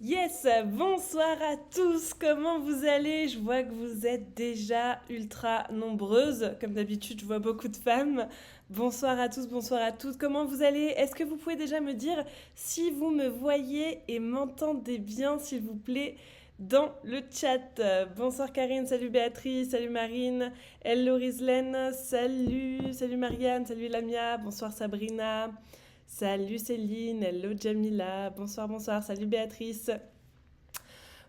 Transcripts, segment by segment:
Yes, bonsoir à tous, comment vous allez? Je vois que vous êtes déjà ultra nombreuses. Comme d'habitude, je vois beaucoup de femmes. Bonsoir à tous, bonsoir à toutes, comment vous allez? Est-ce que vous pouvez déjà me dire si vous me voyez et m'entendez bien, s'il vous plaît, dans le chat? Bonsoir Karine, salut Béatrice, salut Marine, hello Rizlen, salut Marianne, salut Lamia, bonsoir Sabrina. Salut Céline, hello Jamila, bonsoir, salut Béatrice.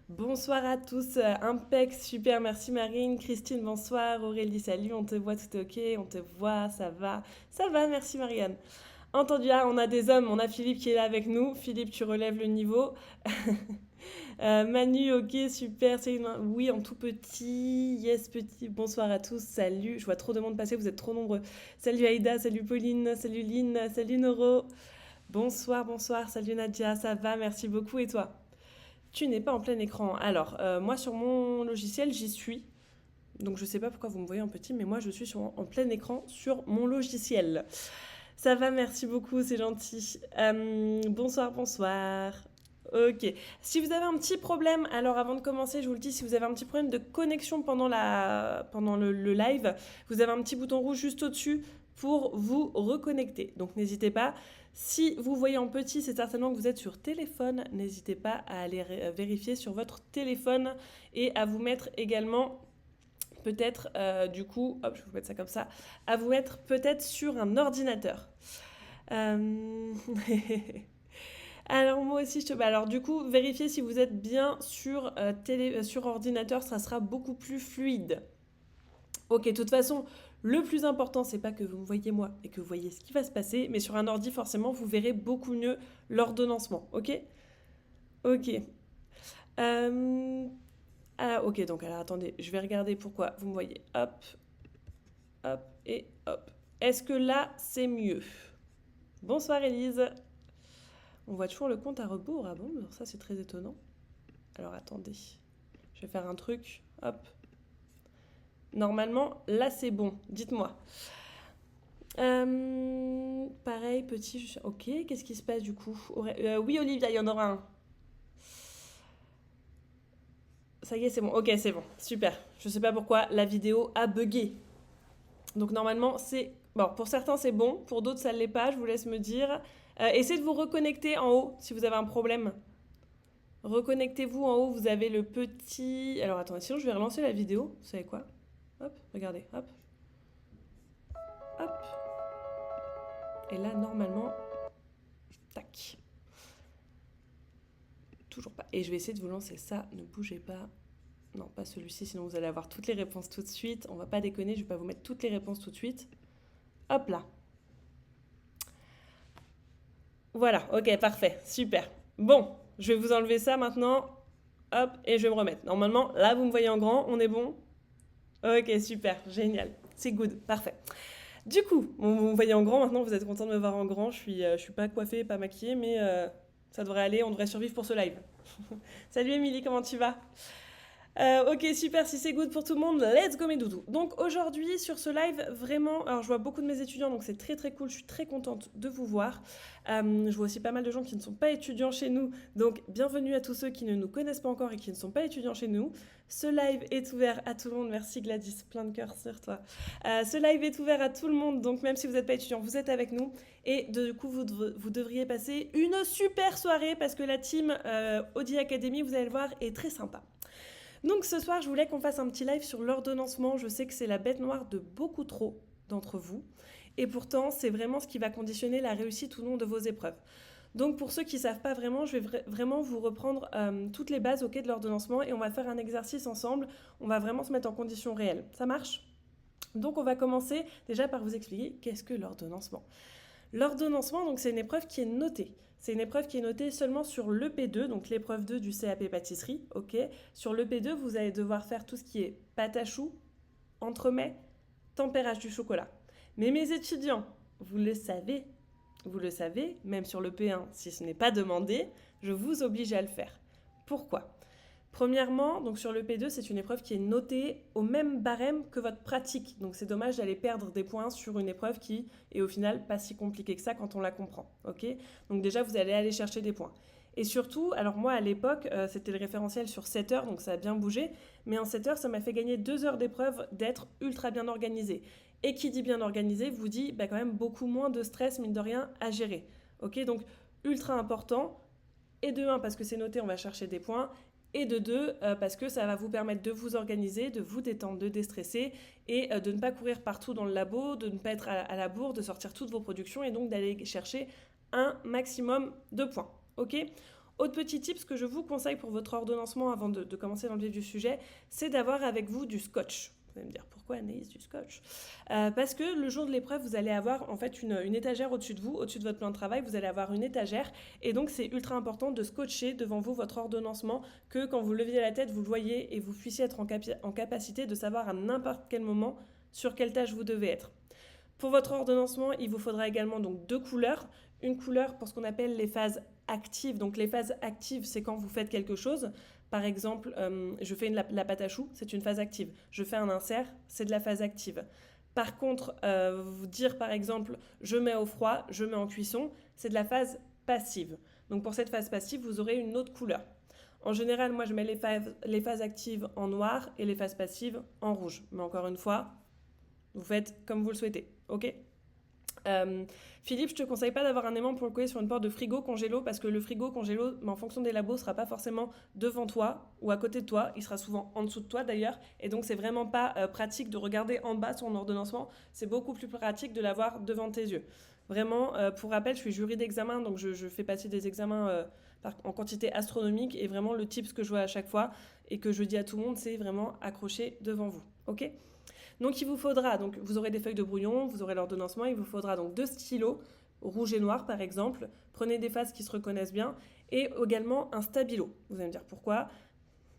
Bonsoir à tous, impec, super, merci Marine, Christine, bonsoir, Aurélie, salut, on te voit, tout est ok, on te voit, ça va, merci Marianne. Entendu, ah, on a des hommes, on a Philippe qui est là avec nous, Philippe, tu relèves le niveau. Manu, ok, super, Céline, oui, en tout petit, yes, petit, bonsoir à tous, salut, je vois trop de monde passer, vous êtes trop nombreux. Salut Aïda, salut Pauline, salut Lynn, salut Noro. Bonsoir, salut Nadia, ça va, merci beaucoup, et toi? Tu n'es pas en plein écran. Alors, moi sur mon logiciel, j'y suis. Donc je sais pas pourquoi vous me voyez en petit, mais moi je suis en plein écran sur mon logiciel. Ça va, merci beaucoup, c'est gentil. Bonsoir. Ok. Si vous avez un petit problème, alors avant de commencer, je vous le dis, si vous avez un petit problème de connexion pendant le live, vous avez un petit bouton rouge juste au-dessus pour vous reconnecter. Donc n'hésitez pas. Si vous voyez en petit, c'est certainement que vous êtes sur téléphone. N'hésitez pas à aller vérifier sur votre téléphone et à vous mettre également peut-être du coup, hop, je vais vous mettre ça comme ça, à vous mettre peut-être sur un ordinateur. Euh, Alors moi aussi, alors du coup, vérifiez si vous êtes bien sur ordinateur, ça sera beaucoup plus fluide. Ok, de toute façon, le plus important, c'est pas que vous me voyez moi et que vous voyez ce qui va se passer, mais sur un ordi, forcément, vous verrez beaucoup mieux l'ordonnancement. Ok. Ok. Euh, Ah, ok, donc alors attendez, je vais regarder pourquoi vous me voyez. Hop, hop et hop. Est-ce que là, c'est mieux? Bonsoir Elise. On voit toujours le compte à rebours. Ah bon, ça c'est très étonnant. Alors attendez, je vais faire un truc. Hop. Normalement, là c'est bon. Dites-moi. Pareil, petit. Ok, qu'est-ce qui se passe du coup? Oui, Olivia, il y en aura un. Ça y est, c'est bon. Ok, c'est bon. Super. Je sais pas pourquoi la vidéo a bugué. Donc normalement, c'est... Bon, pour certains, c'est bon. Pour d'autres, ça ne l'est pas. Je vous laisse me dire. Essayez de vous reconnecter en haut si vous avez un problème. Reconnectez-vous en haut. Vous avez le petit... Alors attendez, sinon je vais relancer la vidéo. Vous savez quoi? Hop, regardez. Hop, hop. Et là, normalement... Tac. Toujours pas. Et je vais essayer de vous lancer ça. Ne bougez pas. Non, pas celui-ci, sinon vous allez avoir toutes les réponses tout de suite. On va pas déconner, je vais pas vous mettre toutes les réponses tout de suite. Hop là. Voilà, ok, parfait, super. Bon, je vais vous enlever ça maintenant. Hop, et je vais me remettre. Normalement, là, vous me voyez en grand, on est bon? Ok, super, génial. C'est good, parfait. Du coup, bon, vous me voyez en grand maintenant, vous êtes content de me voir en grand. Je suis pas coiffée, pas maquillée, mais ça devrait aller, on devrait survivre pour ce live. Salut Émilie, comment tu vas? Ok, super, si c'est good pour tout le monde, let's go mes doudous. Donc aujourd'hui sur ce live, vraiment, alors je vois beaucoup de mes étudiants, donc c'est très très cool, je suis très contente de vous voir. Je vois aussi pas mal de gens qui ne sont pas étudiants chez nous, donc bienvenue à tous ceux qui ne nous connaissent pas encore et qui ne sont pas étudiants chez nous. Ce live est ouvert à tout le monde, merci Gladys, plein de cœur sur toi. Ce live est ouvert à tout le monde, donc même si vous n'êtes pas étudiant, vous êtes avec nous. Et du coup, vous devriez passer une super soirée parce que la team Audi Academy, vous allez le voir, est très sympa. Donc ce soir, je voulais qu'on fasse un petit live sur l'ordonnancement. Je sais que c'est la bête noire de beaucoup trop d'entre vous. Et pourtant, c'est vraiment ce qui va conditionner la réussite ou non de vos épreuves. Donc pour ceux qui ne savent pas vraiment, je vais vraiment vous reprendre toutes les bases de l'ordonnancement et on va faire un exercice ensemble. On va vraiment se mettre en conditions réelles. Ça marche? Donc on va commencer déjà par vous expliquer qu'est-ce que l'ordonnancement. L'ordonnancement, donc, c'est une épreuve qui est notée. C'est une épreuve qui est notée seulement sur l'EP2, donc l'épreuve 2 du CAP pâtisserie. Ok. Sur l'EP2, vous allez devoir faire tout ce qui est pâte à choux, entremets, tempérage du chocolat. Mais mes étudiants, vous le savez, même sur l'EP1, si ce n'est pas demandé, je vous oblige à le faire. Pourquoi? Premièrement, donc sur le P2, c'est une épreuve qui est notée au même barème que votre pratique. Donc c'est dommage d'aller perdre des points sur une épreuve qui est au final pas si compliquée que ça quand on la comprend. Ok. Donc déjà, vous allez aller chercher des points. Et surtout, alors moi à l'époque, c'était le référentiel sur 7 heures, donc ça a bien bougé, mais en 7 heures, ça m'a fait gagner 2 heures d'épreuve d'être ultra bien organisé. Et qui dit bien organisé vous dit bah, quand même beaucoup moins de stress, mine de rien, à gérer. Ok, donc ultra important, et de 1 parce que c'est noté, on va chercher des points, et de 2 parce que ça va vous permettre de vous organiser, de vous détendre, de déstresser, et de ne pas courir partout dans le labo, de ne pas être à la bourre, de sortir toutes vos productions, et donc d'aller chercher un maximum de points. Ok. Autre petit tip, ce que je vous conseille pour votre ordonnancement avant de commencer dans le vif du sujet, c'est d'avoir avec vous du scotch. Vous allez me dire pourquoi Anaïs du scotch parce que le jour de l'épreuve, vous allez avoir en fait une étagère au-dessus de vous, au-dessus de votre plan de travail, vous allez avoir une étagère et donc c'est ultra important de scotcher devant vous votre ordonnancement que quand vous leviez la tête, vous le voyez et vous puissiez être en capacité de savoir à n'importe quel moment sur quelle tâche vous devez être. Pour votre ordonnancement, il vous faudra également donc 2 couleurs. Une couleur pour ce qu'on appelle les phases actives. Donc les phases actives, c'est quand vous faites quelque chose. Par exemple, je fais la pâte à choux, c'est une phase active. Je fais un insert, c'est de la phase active. Par contre, vous dire par exemple, je mets au froid, je mets en cuisson, c'est de la phase passive. Donc pour cette phase passive, vous aurez une autre couleur. En général, moi, je mets les phases actives en noir et les phases passives en rouge. Mais encore une fois, vous faites comme vous le souhaitez, ok ? Philippe, je te conseille pas d'avoir un aimant pour le coller sur une porte de frigo congélo parce que le frigo congélo, en fonction des labos, sera pas forcément devant toi ou à côté de toi. Il sera souvent en dessous de toi d'ailleurs. Et donc, c'est vraiment pas pratique de regarder en bas son ordonnancement. C'est beaucoup plus pratique de l'avoir devant tes yeux. Vraiment, pour rappel, je suis jury d'examen, donc je fais passer des examens en quantité astronomique. Et vraiment, le tip que je vois à chaque fois et que je dis à tout le monde, c'est vraiment accrocher devant vous. Ok ? Donc il vous faudra, donc vous aurez des feuilles de brouillon, vous aurez l'ordonnancement, il vous faudra donc 2 stylos, rouge et noir par exemple, prenez des phases qui se reconnaissent bien, et également un stabilo. Vous allez me dire pourquoi,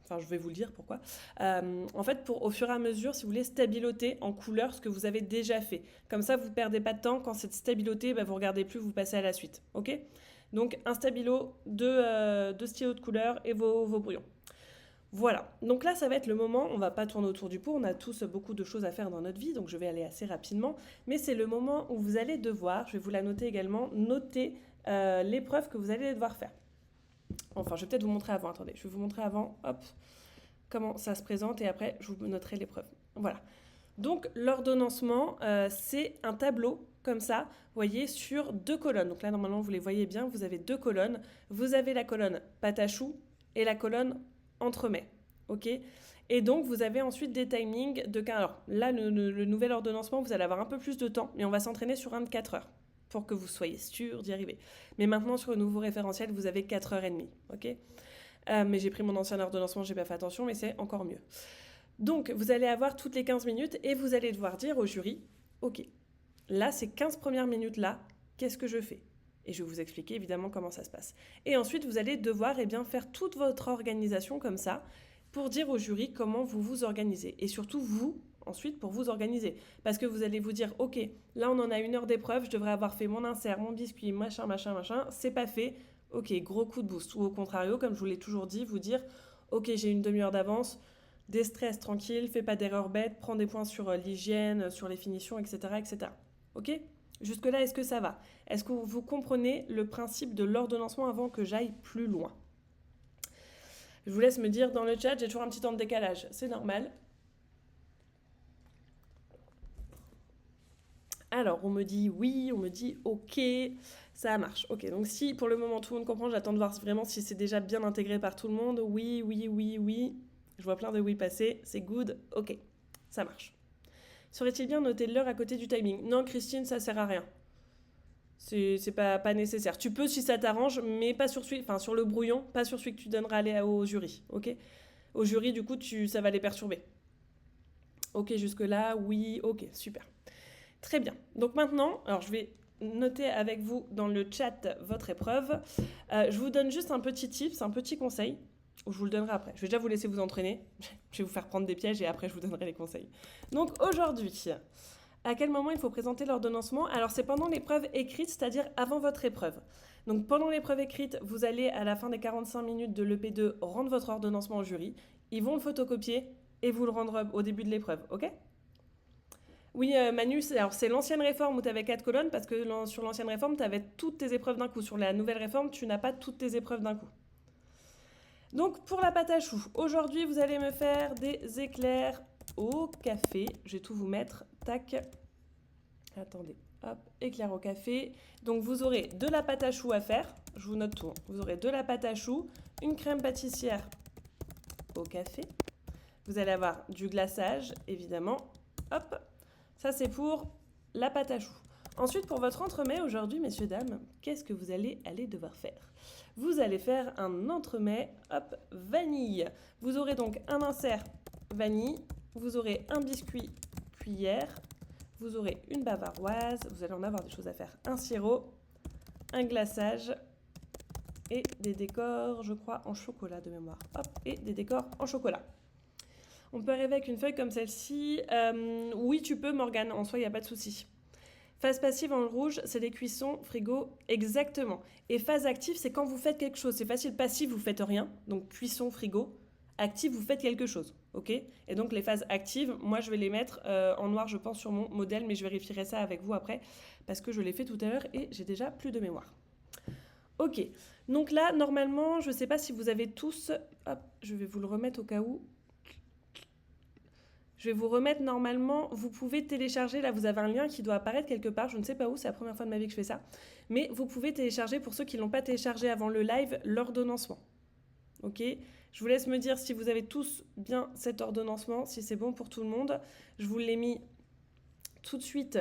enfin je vais vous le dire pourquoi. En fait, au fur et à mesure, si vous voulez stabiloter en couleur ce que vous avez déjà fait. Comme ça, vous ne perdez pas de temps, quand c'est stabiloté, vous ne regardez plus, vous passez à la suite. Ok ? Donc un stabilo, 2 stylos de couleur et vos brouillons. Voilà, donc là ça va être le moment, on va pas tourner autour du pot, on a tous beaucoup de choses à faire dans notre vie, donc je vais aller assez rapidement, mais c'est le moment où vous allez devoir, je vais vous la noter également, noter l'épreuve que vous allez devoir faire. Enfin, je vais peut-être vous montrer avant, attendez, je vais vous montrer avant, hop, comment ça se présente et après je vous noterai l'épreuve. Voilà, donc l'ordonnancement, c'est un tableau comme ça, vous voyez, sur 2 colonnes. Donc là, normalement, vous les voyez bien, vous avez 2 colonnes. Vous avez la colonne pâte à choux et la colonne entremets, ok ? Et donc, vous avez ensuite des timings de 15 heures. Là, le nouvel ordonnancement, vous allez avoir un peu plus de temps, mais on va s'entraîner sur un de 4 heures pour que vous soyez sûr d'y arriver. Mais maintenant, sur le nouveau référentiel, vous avez 4h30, ok ? Mais j'ai pris mon ancien ordonnancement, j'ai pas fait attention, mais c'est encore mieux. Donc, vous allez avoir toutes les 15 minutes et vous allez devoir dire au jury, ok, là, ces 15 premières minutes-là, qu'est-ce que je fais ? Et je vais vous expliquer évidemment comment ça se passe. Et ensuite, vous allez devoir faire toute votre organisation comme ça pour dire au jury comment vous vous organisez. Et surtout, vous, ensuite, pour vous organiser. Parce que vous allez vous dire, ok, là, on en a 1 heure d'épreuve, je devrais avoir fait mon insert, mon biscuit, machin, c'est pas fait. Ok, gros coup de boost. Ou au contrario, comme je vous l'ai toujours dit, vous dire, ok, j'ai une demi-heure d'avance, déstresse, tranquille, fais pas d'erreur bête, prends des points sur l'hygiène, sur les finitions, etc. etc. Ok ? Jusque-là, est-ce que ça va ? Est-ce que vous comprenez le principe de l'ordonnancement avant que j'aille plus loin ? Je vous laisse me dire dans le chat, j'ai toujours un petit temps de décalage. C'est normal. Alors, on me dit oui, on me dit ok, ça marche. Ok, donc si pour le moment tout le monde comprend, j'attends de voir vraiment si c'est déjà bien intégré par tout le monde. Oui, oui, oui, oui. Je vois plein de oui passer, c'est good, ok, ça marche. Serait-il bien noter l'heure à côté du timing ? Non, Christine, ça sert à rien. C'est pas nécessaire. Tu peux si ça t'arrange, mais pas sur celui, enfin sur le brouillon, pas sur celui que tu donneras au jury, ok ? Au jury, du coup, ça va les perturber. Ok, jusque-là, oui, ok, super. Très bien. Donc maintenant, alors je vais noter avec vous dans le chat votre épreuve. Je vous donne juste un petit tips, un petit conseil. Je vous le donnerai après. Je vais déjà vous laisser vous entraîner. Je vais vous faire prendre des pièges et après je vous donnerai les conseils. Donc aujourd'hui, à quel moment il faut présenter l'ordonnancement ? Alors c'est pendant l'épreuve écrite, c'est-à-dire avant votre épreuve. Donc pendant l'épreuve écrite, vous allez à la fin des 45 minutes de l'EP2 rendre votre ordonnancement au jury. Ils vont le photocopier et vous le rendre au début de l'épreuve, ok ? Oui, Manu, c'est l'ancienne réforme où tu avais 4 colonnes, parce que sur l'ancienne réforme, tu avais toutes tes épreuves d'un coup. Sur la nouvelle réforme, tu n'as pas toutes tes épreuves d'un coup. Donc, pour la pâte à choux, aujourd'hui, vous allez me faire des éclairs au café. Je vais tout vous mettre. Tac. Attendez. Hop, éclairs au café. Donc, vous aurez de la pâte à choux à faire. Je vous note tout. Vous aurez de la pâte à choux, une crème pâtissière au café. Vous allez avoir du glaçage, évidemment. Hop. Ça, c'est pour la pâte à choux. Ensuite, pour votre entremets aujourd'hui, messieurs, dames, qu'est-ce que vous allez devoir faire? Vous allez faire un entremets, hop, vanille. Vous aurez donc un insert vanille, vous aurez un biscuit cuillère, vous aurez une bavaroise, vous allez en avoir des choses à faire, un sirop, un glaçage et des décors, je crois, en chocolat de mémoire. Hop, et des décors en chocolat. On peut arriver avec une feuille comme celle-ci. Oui, tu peux, Morgane, en soi, il n'y a pas de souci. Phase passive en rouge, c'est des cuissons frigo, exactement. Et phase active, c'est quand vous faites quelque chose. C'est facile, passive, vous faites rien, donc cuisson frigo. Active, vous faites quelque chose, ok? Et donc les phases actives, moi je vais les mettre en noir, je pense, sur mon modèle, mais je vérifierai ça avec vous après, parce que je l'ai fait tout à l'heure et j'ai déjà plus de mémoire. Ok, donc là, normalement, je ne sais pas si vous avez tous... Hop, je vais vous le remettre au cas où. Je vais vous remettre normalement, vous pouvez télécharger, là vous avez un lien qui doit apparaître quelque part, je ne sais pas où, c'est la première fois de ma vie que je fais ça, mais vous pouvez télécharger, pour ceux qui ne l'ont pas téléchargé avant le live, l'ordonnancement. Ok, je vous laisse me dire si vous avez tous bien cet ordonnancement, si c'est bon pour tout le monde. Je vous l'ai mis tout de suite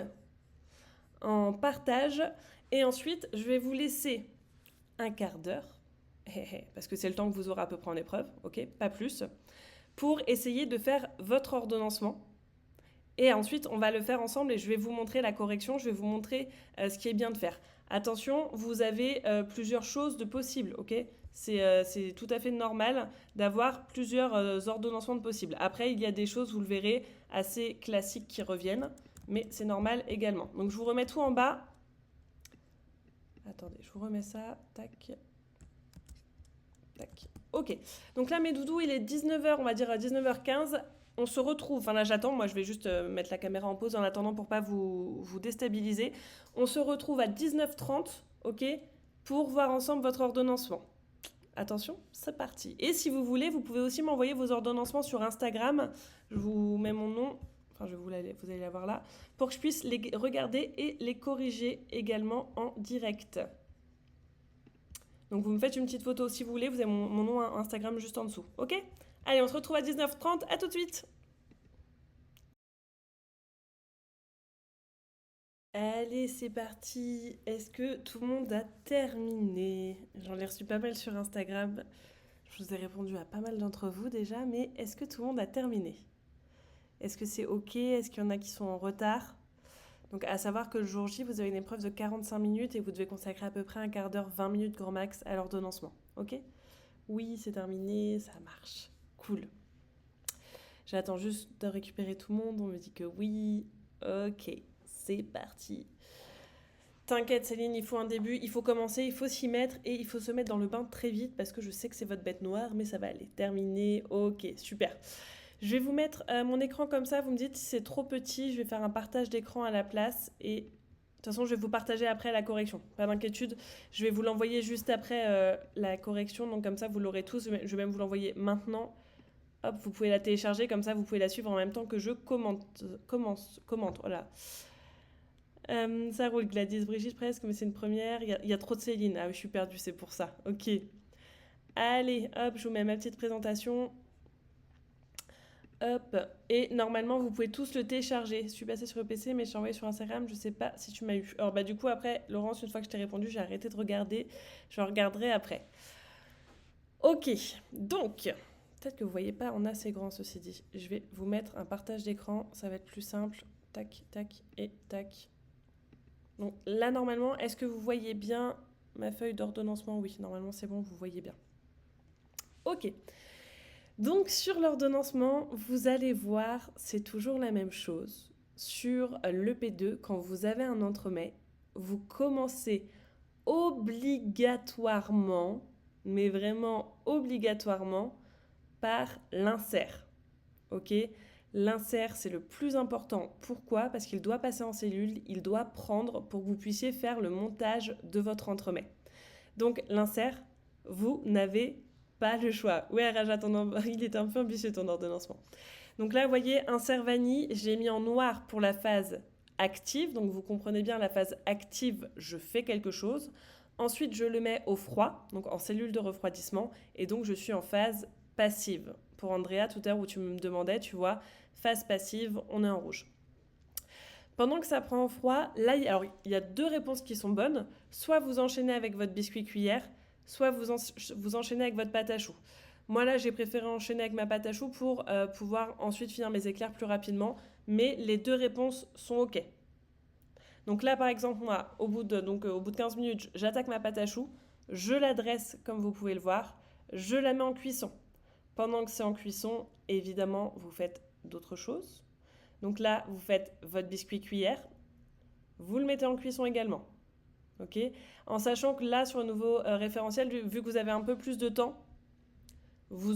en partage, et ensuite je vais vous laisser un quart d'heure, parce que c'est le temps que vous aurez à peu près en épreuve, ok, pas plus, pour essayer de faire votre ordonnancement. Et ensuite, on va le faire ensemble et je vais vous montrer la correction, je vais vous montrer ce qui est bien de faire. Attention, vous avez plusieurs choses de possibles, ok? C'est tout à fait normal d'avoir plusieurs ordonnancements de possibles. Après, il y a des choses, vous le verrez, assez classiques qui reviennent, mais c'est normal également. Donc, je vous remets tout en bas. Attendez, je vous remets ça. Tac. Tac. Ok. Donc là, mes doudous, il est 19h, on va dire 19h15. On se retrouve, enfin là j'attends, moi je vais juste mettre la caméra en pause en attendant pour pas vous déstabiliser. On se retrouve à 19h30, ok, pour voir ensemble votre ordonnancement. Attention, c'est parti. Et si vous voulez, vous pouvez aussi m'envoyer vos ordonnancements sur Instagram. Je vous mets mon nom, enfin vous allez la voir là, pour que je puisse les regarder et les corriger également en direct. Donc vous me faites une petite photo si vous voulez, vous avez mon nom Instagram juste en dessous, ok? Allez, on se retrouve à 19h30, à tout de suite. Allez, c'est parti. Est-ce que tout le monde a terminé? J'en ai reçu pas mal sur Instagram. Je vous ai répondu à pas mal d'entre vous déjà, mais est-ce que tout le monde a terminé? Est-ce que c'est ok? Est-ce qu'il y en a qui sont en retard? Donc à savoir que le jour J, vous avez une épreuve de 45 minutes et vous devez consacrer à peu près un quart d'heure, 20 minutes grand max à l'ordonnancement. Ok? Oui, c'est terminé, ça marche. Cool. J'attends juste de récupérer tout le monde. On me dit que oui. Ok, c'est parti. T'inquiète Céline, il faut un début, il faut commencer, il faut s'y mettre et il faut se mettre dans le bain très vite parce que je sais que c'est votre bête noire, mais ça va aller. Terminé, ok, super. Je vais vous mettre mon écran comme ça, vous me dites si c'est trop petit, je vais faire un partage d'écran à la place et de toute façon je vais vous partager après la correction. Pas d'inquiétude, je vais vous l'envoyer juste après la correction, donc comme ça vous l'aurez tous, je vais même vous l'envoyer maintenant. Hop, vous pouvez la télécharger, comme ça vous pouvez la suivre en même temps que je commente, voilà. Ça roule, Gladys, Brigitte presque, mais c'est une première. Il y a trop de Céline. Ah oui, je suis perdue, c'est pour ça. Ok. Allez, hop, je vous mets ma petite présentation. Hop. Et normalement, vous pouvez tous le télécharger. Je suis passée sur le PC, mais je t'ai envoyé sur Instagram. Je sais pas si tu m'as eu. Alors, bah, du coup, après, Laurence, une fois que je t'ai répondu, j'ai arrêté de regarder. Je regarderai après. Ok. Donc, peut-être que vous voyez pas en assez grand, ceci dit. Je vais vous mettre un partage d'écran. Ça va être plus simple. Tac, tac et tac. Donc là, normalement, est-ce que vous voyez bien ma feuille d'ordonnancement? Oui, normalement, c'est bon, vous voyez bien. Ok. Donc sur l'ordonnancement, vous allez voir, c'est toujours la même chose. Sur l'EP2, quand vous avez un entremets, vous commencez obligatoirement, mais vraiment obligatoirement, par l'insert. Ok? L'insert, c'est le plus important. Pourquoi? Parce qu'il doit passer en cellule, il doit prendre pour que vous puissiez faire le montage de votre entremets. Donc l'insert, vous n'avez pas le choix. Ouais, Raja, il est un peu ambitieux ton ordonnancement. Donc là, vous voyez, insert vanille, j'ai mis en noir pour la phase active. Donc vous comprenez bien, la phase active, je fais quelque chose. Ensuite, je le mets au froid, donc en cellule de refroidissement. Et donc, je suis en phase passive. Pour Andrea, tout à l'heure où tu me demandais, tu vois, phase passive, on est en rouge. Pendant que ça prend au froid, là, il y a deux réponses qui sont bonnes. Soit vous enchaînez avec votre biscuit cuillère, soit vous enchaînez avec votre pâte à choux. Moi, là, j'ai préféré enchaîner avec ma pâte à choux pour pouvoir ensuite finir mes éclairs plus rapidement. Mais les deux réponses sont OK. Donc là, par exemple, moi, au bout de 15 minutes, j'attaque ma pâte à choux, je la dresse comme vous pouvez le voir, je la mets en cuisson. Pendant que c'est en cuisson, évidemment, vous faites d'autres choses. Donc là, vous faites votre biscuit cuillère, vous le mettez en cuisson également. Ok, en sachant que là, sur le nouveau référentiel, vu que vous avez un peu plus de temps, vous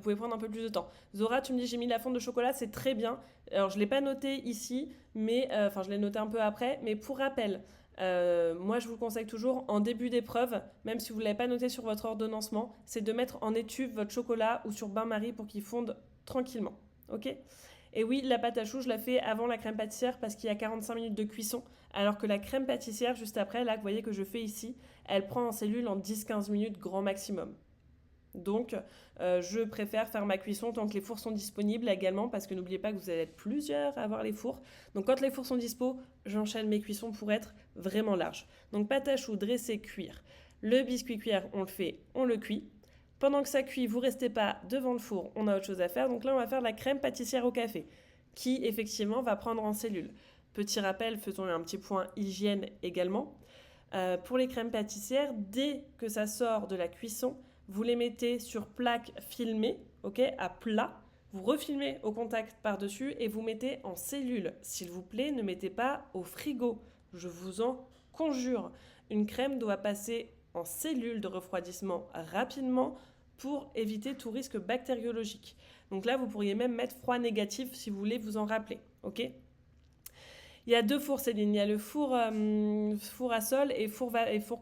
pouvez prendre un peu plus de temps. Zora, tu me dis j'ai mis la fonte de chocolat, c'est très bien. Alors je ne l'ai pas noté ici, mais je l'ai noté un peu après. Mais pour rappel, moi je vous conseille toujours en début d'épreuve, même si vous ne l'avez pas noté sur votre ordonnancement, c'est de mettre en étuve votre chocolat ou sur bain-marie pour qu'il fonde tranquillement. Ok ? Et oui, la pâte à choux, je la fais avant la crème pâtissière parce qu'il y a 45 minutes de cuisson, alors que la crème pâtissière, juste après, là, vous voyez que je fais ici, elle prend en cellule en 10-15 minutes grand maximum. Donc, je préfère faire ma cuisson tant que les fours sont disponibles également, parce que n'oubliez pas que vous allez être plusieurs à avoir les fours. Donc, quand les fours sont dispo, j'enchaîne mes cuissons pour être vraiment large. Donc, pâte à choux, dresser, cuire. Le biscuit cuillère, on le fait, on le cuit. Pendant que ça cuit, vous restez pas devant le four, on a autre chose à faire. Donc là, on va faire la crème pâtissière au café, qui effectivement va prendre en cellule. Petit rappel, faisons un petit point hygiène également. Pour les crèmes pâtissières, dès que ça sort de la cuisson, vous les mettez sur plaque filmée, ok, à plat. Vous refilmez au contact par-dessus et vous mettez en cellule. S'il vous plaît, ne mettez pas au frigo. Je vous en conjure. Une crème doit passer en cellule de refroidissement rapidement pour éviter tout risque bactériologique. Donc là, vous pourriez même mettre froid négatif si vous voulez vous en rappeler, ok ? Il y a deux fours, Céline. Il y a le four à sol et four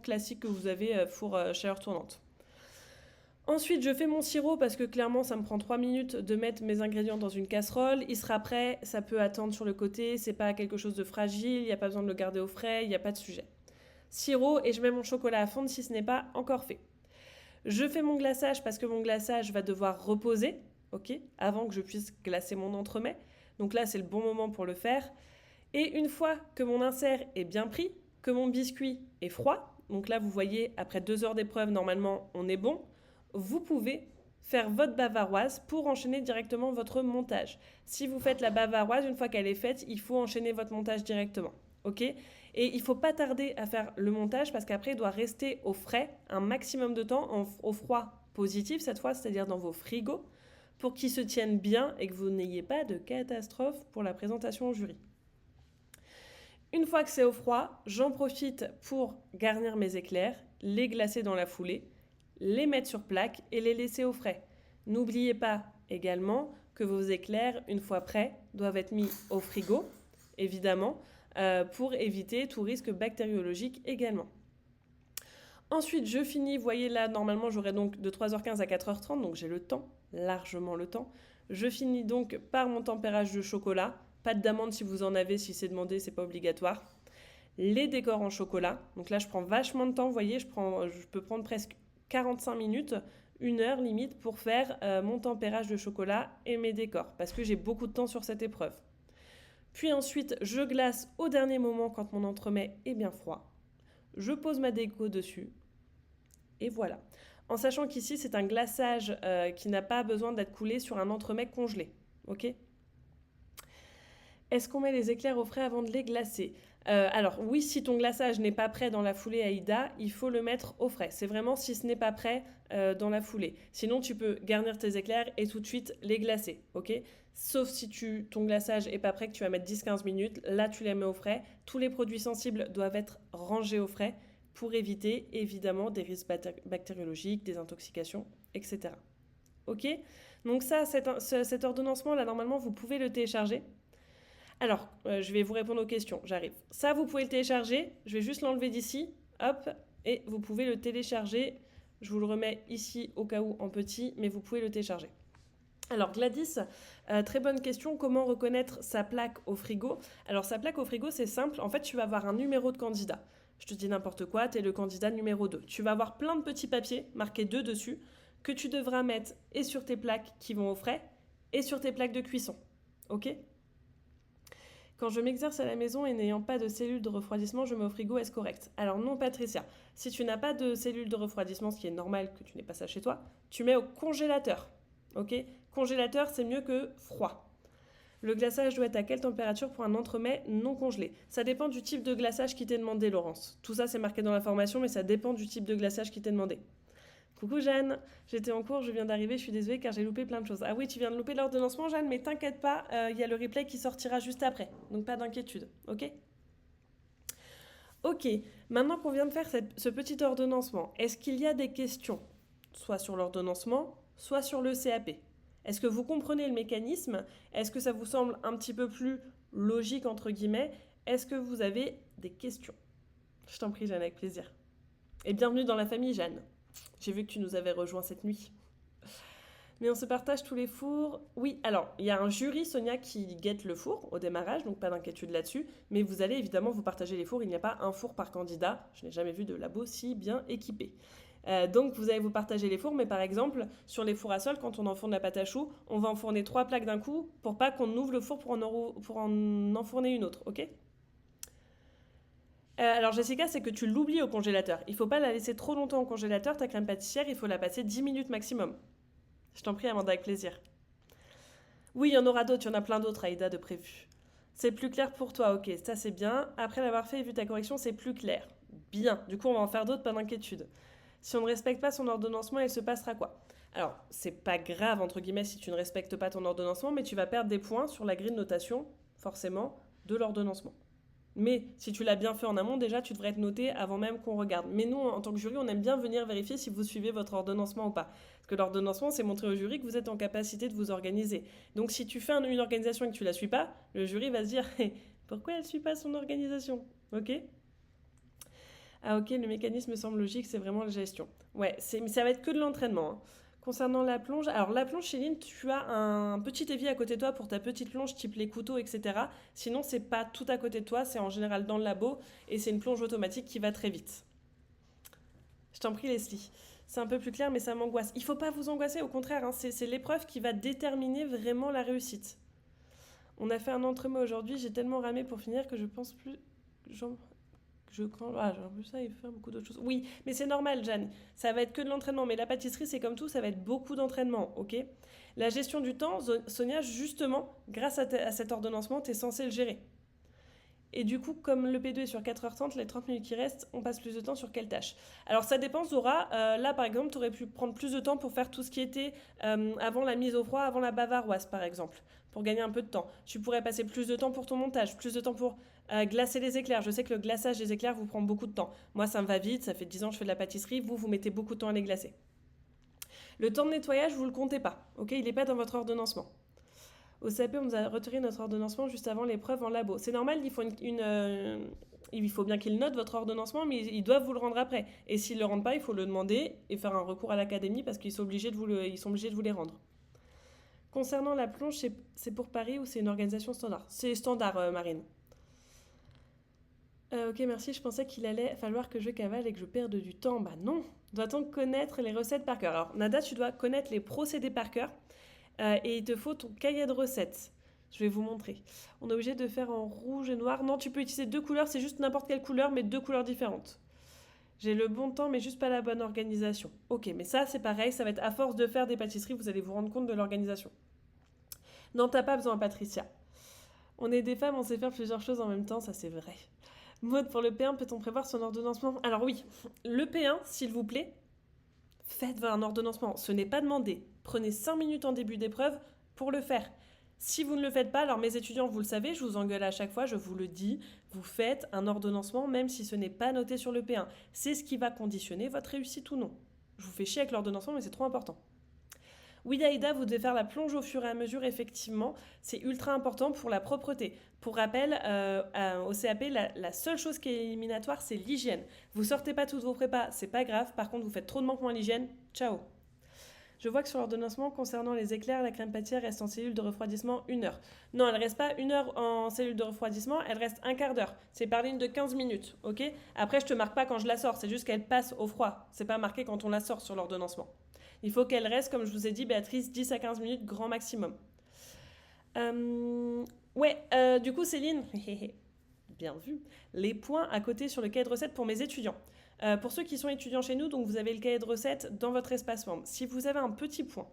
classique que vous avez, four chaleur tournante. Ensuite, je fais mon sirop parce que clairement, ça me prend 3 minutes de mettre mes ingrédients dans une casserole. Il sera prêt, ça peut attendre sur le côté, c'est pas quelque chose de fragile, il n'y a pas besoin de le garder au frais, il n'y a pas de sujet. Sirop et je mets mon chocolat à fondre si ce n'est pas encore fait. Je fais mon glaçage parce que mon glaçage va devoir reposer, ok, avant que je puisse glacer mon entremets. Donc là, c'est le bon moment pour le faire. Et une fois que mon insert est bien pris, que mon biscuit est froid, donc là, vous voyez, après 2 heures d'épreuve, normalement, on est bon, vous pouvez faire votre bavaroise pour enchaîner directement votre montage. Si vous faites la bavaroise, une fois qu'elle est faite, il faut enchaîner votre montage directement, ok ? Et il ne faut pas tarder à faire le montage parce qu'après, il doit rester au frais un maximum de temps, au froid positif cette fois, c'est-à-dire dans vos frigos, pour qu'ils se tiennent bien et que vous n'ayez pas de catastrophe pour la présentation au jury. Une fois que c'est au froid, j'en profite pour garnir mes éclairs, les glacer dans la foulée, les mettre sur plaque et les laisser au frais. N'oubliez pas également que vos éclairs, une fois prêts, doivent être mis au frigo, évidemment, pour éviter tout risque bactériologique également. Ensuite, je finis, vous voyez là, normalement j'aurai donc de 3h15 à 4h30, donc j'ai le temps, largement le temps. Je finis donc par mon tempérage de chocolat, pâte d'amande si vous en avez, si c'est demandé, c'est pas obligatoire. Les décors en chocolat, donc là je prends vachement de temps, vous voyez, je peux prendre presque 45 minutes, 1 heure limite pour faire mon tempérage de chocolat et mes décors, parce que j'ai beaucoup de temps sur cette épreuve. Puis ensuite, je glace au dernier moment quand mon entremets est bien froid. Je pose ma déco dessus. Et voilà. En sachant qu'ici, c'est un glaçage qui n'a pas besoin d'être coulé sur un entremets congelé. Ok ? Est-ce qu'on met les éclairs au frais avant de les glacer ? Alors oui, si ton glaçage n'est pas prêt dans la foulée, Aïda, il faut le mettre au frais. C'est vraiment si ce n'est pas prêt dans la foulée. Sinon, tu peux garnir tes éclairs et tout de suite les glacer, ok ? Sauf si ton glaçage n'est pas prêt, que tu vas mettre 10-15 minutes, là tu les mets au frais. Tous les produits sensibles doivent être rangés au frais pour éviter évidemment des risques bactériologiques, des intoxications, etc. Ok? Donc ça, cet ordonnancement-là, normalement, vous pouvez le télécharger. Alors, je vais vous répondre aux questions, j'arrive. Ça, vous pouvez le télécharger. Je vais juste l'enlever d'ici. Hop, et vous pouvez le télécharger. Je vous le remets ici au cas où en petit, mais vous pouvez le télécharger. Alors Gladys, très bonne question, comment reconnaître sa plaque au frigo? Alors sa plaque au frigo, c'est simple, en fait tu vas avoir un numéro de candidat. Je te dis n'importe quoi, tu es le candidat numéro 2. Tu vas avoir plein de petits papiers, marqués 2 dessus, que tu devras mettre et sur tes plaques qui vont au frais, et sur tes plaques de cuisson. Ok? Quand je m'exerce à la maison et n'ayant pas de cellule de refroidissement, je mets au frigo, est-ce correct? Alors non Patricia, si tu n'as pas de cellule de refroidissement, ce qui est normal que tu n'aies pas ça chez toi, tu mets au congélateur. Ok? Congélateur, c'est mieux que froid. Le glaçage doit être à quelle température pour un entremets non congelé? Ça dépend du type de glaçage qui t'est demandé, Laurence. Tout ça, c'est marqué dans la formation, mais ça dépend du type de glaçage qui t'est demandé. Coucou Jeanne, j'étais en cours, je viens d'arriver, je suis désolée car j'ai loupé plein de choses. Ah oui, tu viens de louper l'ordonnancement Jeanne, mais t'inquiète pas, il y a le replay qui sortira juste après, donc pas d'inquiétude, ok? Ok, maintenant qu'on vient de faire ce petit ordonnancement, est-ce qu'il y a des questions? Soit sur l'ordonnancement, soit sur le CAP. Est-ce que vous comprenez le mécanisme? Est-ce que ça vous semble un petit peu plus logique, entre guillemets? Est-ce que vous avez des questions? Je t'en prie, Jeanne, avec plaisir. Et bienvenue dans la famille, Jeanne. J'ai vu que tu nous avais rejoint cette nuit. Mais on se partage tous les fours. Oui, alors, il y a un jury, Sonia, qui guette le four au démarrage, donc pas d'inquiétude là-dessus. Mais vous allez évidemment vous partager les fours. Il n'y a pas un four par candidat. Je n'ai jamais vu de labo si bien équipé. Donc vous allez vous partager les fours, mais par exemple, sur les fours à sol, quand on enfourne la pâte à choux, on va enfourner 3 plaques d'un coup pour pas qu'on ouvre le four pour en enfourner une autre, ok? Alors Jessica, c'est que tu l'oublies au congélateur. Il faut pas la laisser trop longtemps au congélateur, ta crème pâtissière, il faut la passer 10 minutes maximum. Je t'en prie, Amanda, avec plaisir. Oui, il y en aura d'autres, il y en a plein d'autres, Aïda, de prévu. C'est plus clair pour toi, ok, ça c'est bien. Après l'avoir fait et vu ta correction, c'est plus clair. Bien, du coup on va en faire d'autres, pas d'inquiétude. Si on ne respecte pas son ordonnancement, il se passera quoi? Alors, c'est pas grave, entre guillemets, si tu ne respectes pas ton ordonnancement, mais tu vas perdre des points sur la grille de notation, forcément, de l'ordonnancement. Mais si tu l'as bien fait en amont, déjà, tu devrais être noté avant même qu'on regarde. Mais nous, en tant que jury, on aime bien venir vérifier si vous suivez votre ordonnancement ou pas. Parce que l'ordonnancement, c'est montrer au jury que vous êtes en capacité de vous organiser. Donc si tu fais une organisation et que tu la suis pas, le jury va se dire pourquoi elle ne suit pas son organisation? Ok? Ah ok, le mécanisme semble logique, c'est vraiment la gestion. Ouais, mais ça va être que de l'entraînement, hein. Concernant la plonge, alors la plonge, Céline, tu as un petit évier à côté de toi pour ta petite plonge, type les couteaux, etc. Sinon, c'est pas tout à côté de toi, c'est en général dans le labo et c'est une plonge automatique qui va très vite. Je t'en prie, Leslie. C'est un peu plus clair, mais ça m'angoisse. Il faut pas vous angoisser, au contraire, hein, c'est l'épreuve qui va déterminer vraiment la réussite. On a fait un entremets aujourd'hui, j'ai tellement ramé pour finir que je pense plus. J'ai en plus ça, il faut faire beaucoup d'autres choses. Oui, mais c'est normal, Jeanne. Ça va être que de l'entraînement. Mais la pâtisserie, c'est comme tout, ça va être beaucoup d'entraînement, ok? La gestion du temps, Sonia, justement, grâce à cet ordonnancement, tu es censé le gérer. Et du coup, comme le P2 est sur 4h30, les 30 minutes qui restent, on passe plus de temps sur quelle tâche? Alors ça dépend, Zora. Là, par exemple, tu aurais pu prendre plus de temps pour faire tout ce qui était avant la mise au froid, avant la bavaroise, par exemple, pour gagner un peu de temps. Tu pourrais passer plus de temps pour ton montage, plus de temps pour glacer les éclairs. Je sais que le glaçage des éclairs vous prend beaucoup de temps. Moi, ça me va vite, ça fait 10 ans que je fais de la pâtisserie. Vous mettez beaucoup de temps à les glacer. Le temps de nettoyage, vous ne le comptez pas, ok? Il n'est pas dans votre ordonnancement. Au CAP, on nous a retiré notre ordonnancement juste avant l'épreuve en labo. C'est normal, il faut bien qu'ils notent votre ordonnancement, mais ils doivent vous le rendre après. Et s'ils ne le rendent pas, il faut le demander et faire un recours à l'académie parce qu'ils sont obligés de vous les rendre. Concernant la plonge, c'est pour Paris ou c'est une organisation standard? C'est standard, Marine. Ok, merci, je pensais qu'il allait falloir que je cavale et que je perde du temps. Bah non, doit-on connaître les recettes par cœur? Alors, Nada, tu dois connaître les procédés par cœur. Et il te faut ton cahier de recettes. Je vais vous montrer. On est obligé de faire en rouge et noir. Non, tu peux utiliser 2 couleurs, c'est juste n'importe quelle couleur, mais 2 couleurs différentes. J'ai le bon temps, mais juste pas la bonne organisation. Ok, mais ça, c'est pareil, ça va être à force de faire des pâtisseries, vous allez vous rendre compte de l'organisation. Non, t'as pas besoin, Patricia. On est des femmes, on sait faire plusieurs choses en même temps, ça c'est vrai. Maud, pour le P1, peut-on prévoir son ordonnancement? Alors oui, le P1, s'il vous plaît, faites un ordonnancement. Ce n'est pas demandé. Prenez 5 minutes en début d'épreuve pour le faire. Si vous ne le faites pas, alors mes étudiants, vous le savez, je vous engueule à chaque fois, je vous le dis, vous faites un ordonnancement même si ce n'est pas noté sur le P1. C'est ce qui va conditionner votre réussite ou non. Je vous fais chier avec l'ordonnancement, mais c'est trop important. Oui, Daïda, vous devez faire la plonge au fur et à mesure, effectivement. C'est ultra important pour la propreté. Pour rappel, au CAP, la seule chose qui est éliminatoire, c'est l'hygiène. Vous sortez pas toutes vos prépas, c'est pas grave. Par contre, vous faites trop de manquements à l'hygiène, ciao. Je vois que sur l'ordonnancement, concernant les éclairs, la crème pâtissière reste en cellule de refroidissement 1 heure. Non, elle reste pas 1 heure en cellule de refroidissement, elle reste un quart d'heure. C'est par ligne de 15 minutes, ok? Après, je te marque pas quand je la sors, c'est juste qu'elle passe au froid. C'est pas marqué quand on la sort sur l'ordonnancement. Il faut qu'elle reste, comme je vous ai dit, Béatrice, 10 à 15 minutes grand maximum. Du coup, Céline, bien vu, les points à côté sur le cahier de recettes pour mes étudiants. Pour ceux qui sont étudiants chez nous, donc vous avez le cahier de recettes dans votre espace membre. Si vous avez un petit point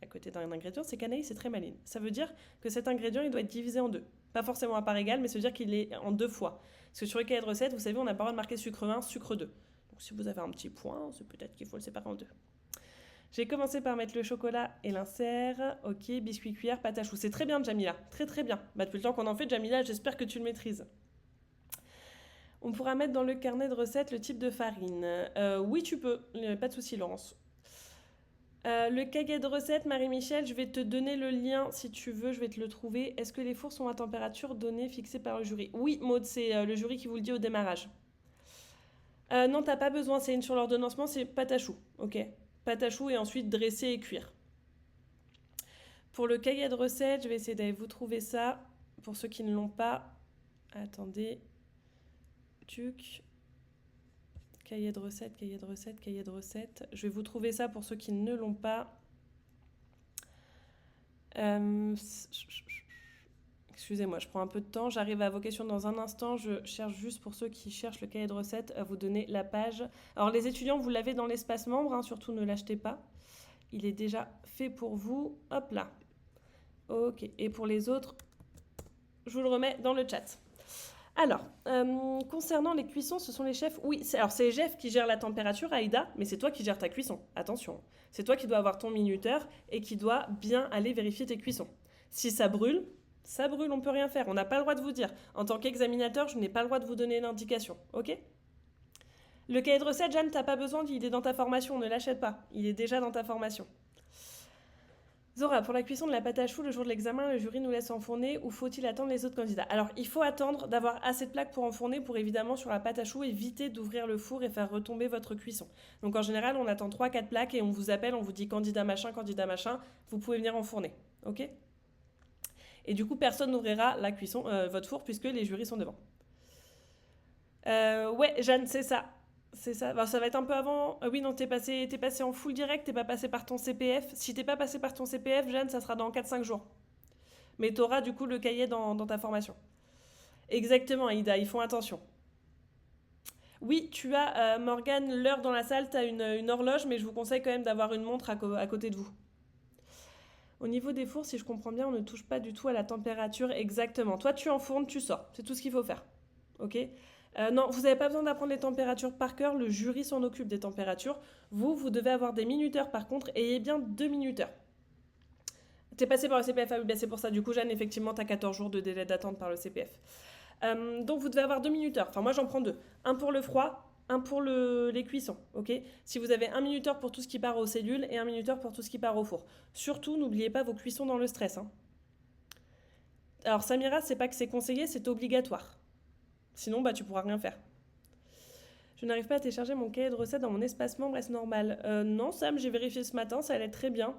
à côté d'un ingrédient, c'est qu'Anaïs est très maligne. Ça veut dire que cet ingrédient, il doit être divisé en deux. Pas forcément à part égale, mais ça veut dire qu'il est en 2 fois. Parce que sur le cahier de recettes, vous savez, on n'a pas le droit de marquer sucre 1, sucre 2. Donc si vous avez un petit point, c'est peut-être qu'il faut le séparer en 2. J'ai commencé par mettre le chocolat et l'insert. Ok, biscuit cuillère, pâte à choux. C'est très bien, Jamila. Très très bien. Depuis le temps qu'on en fait, Jamila, j'espère que tu le maîtrises. On pourra mettre dans le carnet de recettes le type de farine. Oui, tu peux. Pas de souci, Laurence. Le cahier de recettes, Marie-Michel, je vais te donner le lien si tu veux, je vais te le trouver. Est-ce que les fours sont à température donnée fixée par le jury? Oui, Maud, c'est le jury qui vous le dit au démarrage. Non, t'as pas besoin, c'est une sur l'ordonnancement, c'est pâte à choux, ok? Pâte à choux et ensuite dresser et cuire. Pour le cahier de recettes, je vais essayer d'aller vous trouver ça. Pour ceux qui ne l'ont pas, attendez. Tuc. Cahier de recettes, cahier de recettes, cahier de recettes. Je vais vous trouver ça pour ceux qui ne l'ont pas. Excusez-moi, je prends un peu de temps. J'arrive à vos questions dans un instant. Je cherche juste pour ceux qui cherchent le cahier de recettes à vous donner la page. Alors les étudiants, vous l'avez dans l'espace membre, hein, surtout ne l'achetez pas. Il est déjà fait pour vous. Hop là. Ok. Et pour les autres, je vous le remets dans le chat. Alors, concernant les cuissons, ce sont les chefs. Oui, c'est les chefs qui gèrent la température, Aïda, mais c'est toi qui gères ta cuisson. Attention, c'est toi qui dois avoir ton minuteur et qui dois bien aller vérifier tes cuissons. Si ça brûle, on peut rien faire. On n'a pas le droit de vous dire. En tant qu'examinateur, je n'ai pas le droit de vous donner l'indication, ok? Le cahier de recettes, Jeanne, t'as pas besoin, il est dans ta formation, ne l'achète pas. Il est déjà dans ta formation. Zora, pour la cuisson de la pâte à choux, le jour de l'examen, le jury nous laisse enfourner ou faut-il attendre les autres candidats? Alors, il faut attendre d'avoir assez de plaques pour enfourner pour évidemment, sur la pâte à choux, éviter d'ouvrir le four et faire retomber votre cuisson. Donc, en général, on attend 3-4 plaques et on vous appelle, on vous dit candidat machin, vous pouvez venir enfourner. Ok? Et du coup, personne n'ouvrira la cuisson, votre four, puisque les jurys sont devant. Ouais, Jeanne, c'est ça. C'est ça. Alors, ça va être un peu avant. Oui, non, t'es passé en full direct, t'es pas passé par ton CPF. Si t'es pas passé par ton CPF, Jeanne, ça sera dans 4-5 jours. Mais t'auras du coup le cahier dans ta formation. Exactement, Aïda, ils font attention. Oui, tu as, Morgane, l'heure dans la salle, t'as une horloge, mais je vous conseille quand même d'avoir une montre à côté de vous. Au niveau des fours, si je comprends bien, on ne touche pas du tout à la température exactement. Toi, tu enfournes, tu sors. C'est tout ce qu'il faut faire. Ok? Non, vous n'avez pas besoin d'apprendre les températures par cœur, le jury s'en occupe des températures. Vous devez avoir des minuteurs par contre, et ayez bien 2 minuteurs. T'es passé par le CPF, ah oui, c'est pour ça. Du coup, Jeanne, effectivement, t'as 14 jours de délai d'attente par le CPF. Donc, vous devez avoir 2 minuteurs. Enfin, moi, j'en prends 2. Un pour le froid, un pour les cuissons, ok? Si vous avez un minuteur pour tout ce qui part aux cellules et un minuteur pour tout ce qui part au four. Surtout, n'oubliez pas vos cuissons dans le stress. Hein. Alors, Samira, c'est pas que c'est conseillé, c'est obligatoire. Sinon, tu pourras rien faire. Je n'arrive pas à télécharger mon cahier de recettes dans mon espace membre, est-ce normal? Non, Sam, j'ai vérifié ce matin, ça allait très bien.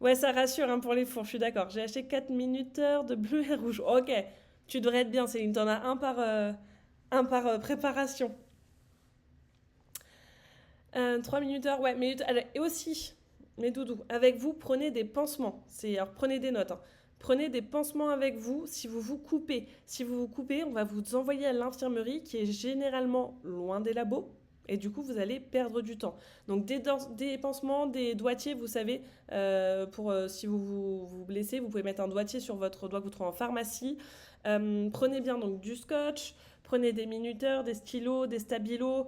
Ouais, ça rassure hein, pour les fours, je suis d'accord. J'ai acheté 4 minuteurs de bleu et rouge. Ok, tu devrais être bien, Céline, t'en as un par préparation. 3 minuteurs, ouais, minutes. Et aussi, mes doudous, avec vous, prenez des pansements. Alors, prenez des notes. Hein. Prenez des pansements avec vous si vous vous coupez. Si vous vous coupez, on va vous envoyer à l'infirmerie qui est généralement loin des labos. Et du coup, vous allez perdre du temps. Donc, des pansements, des doigtiers, vous savez, si vous vous blessez, vous pouvez mettre un doigtier sur votre doigt que vous trouvez en pharmacie. Prenez bien donc du scotch, prenez des minuteurs, des stylos, des stabilos.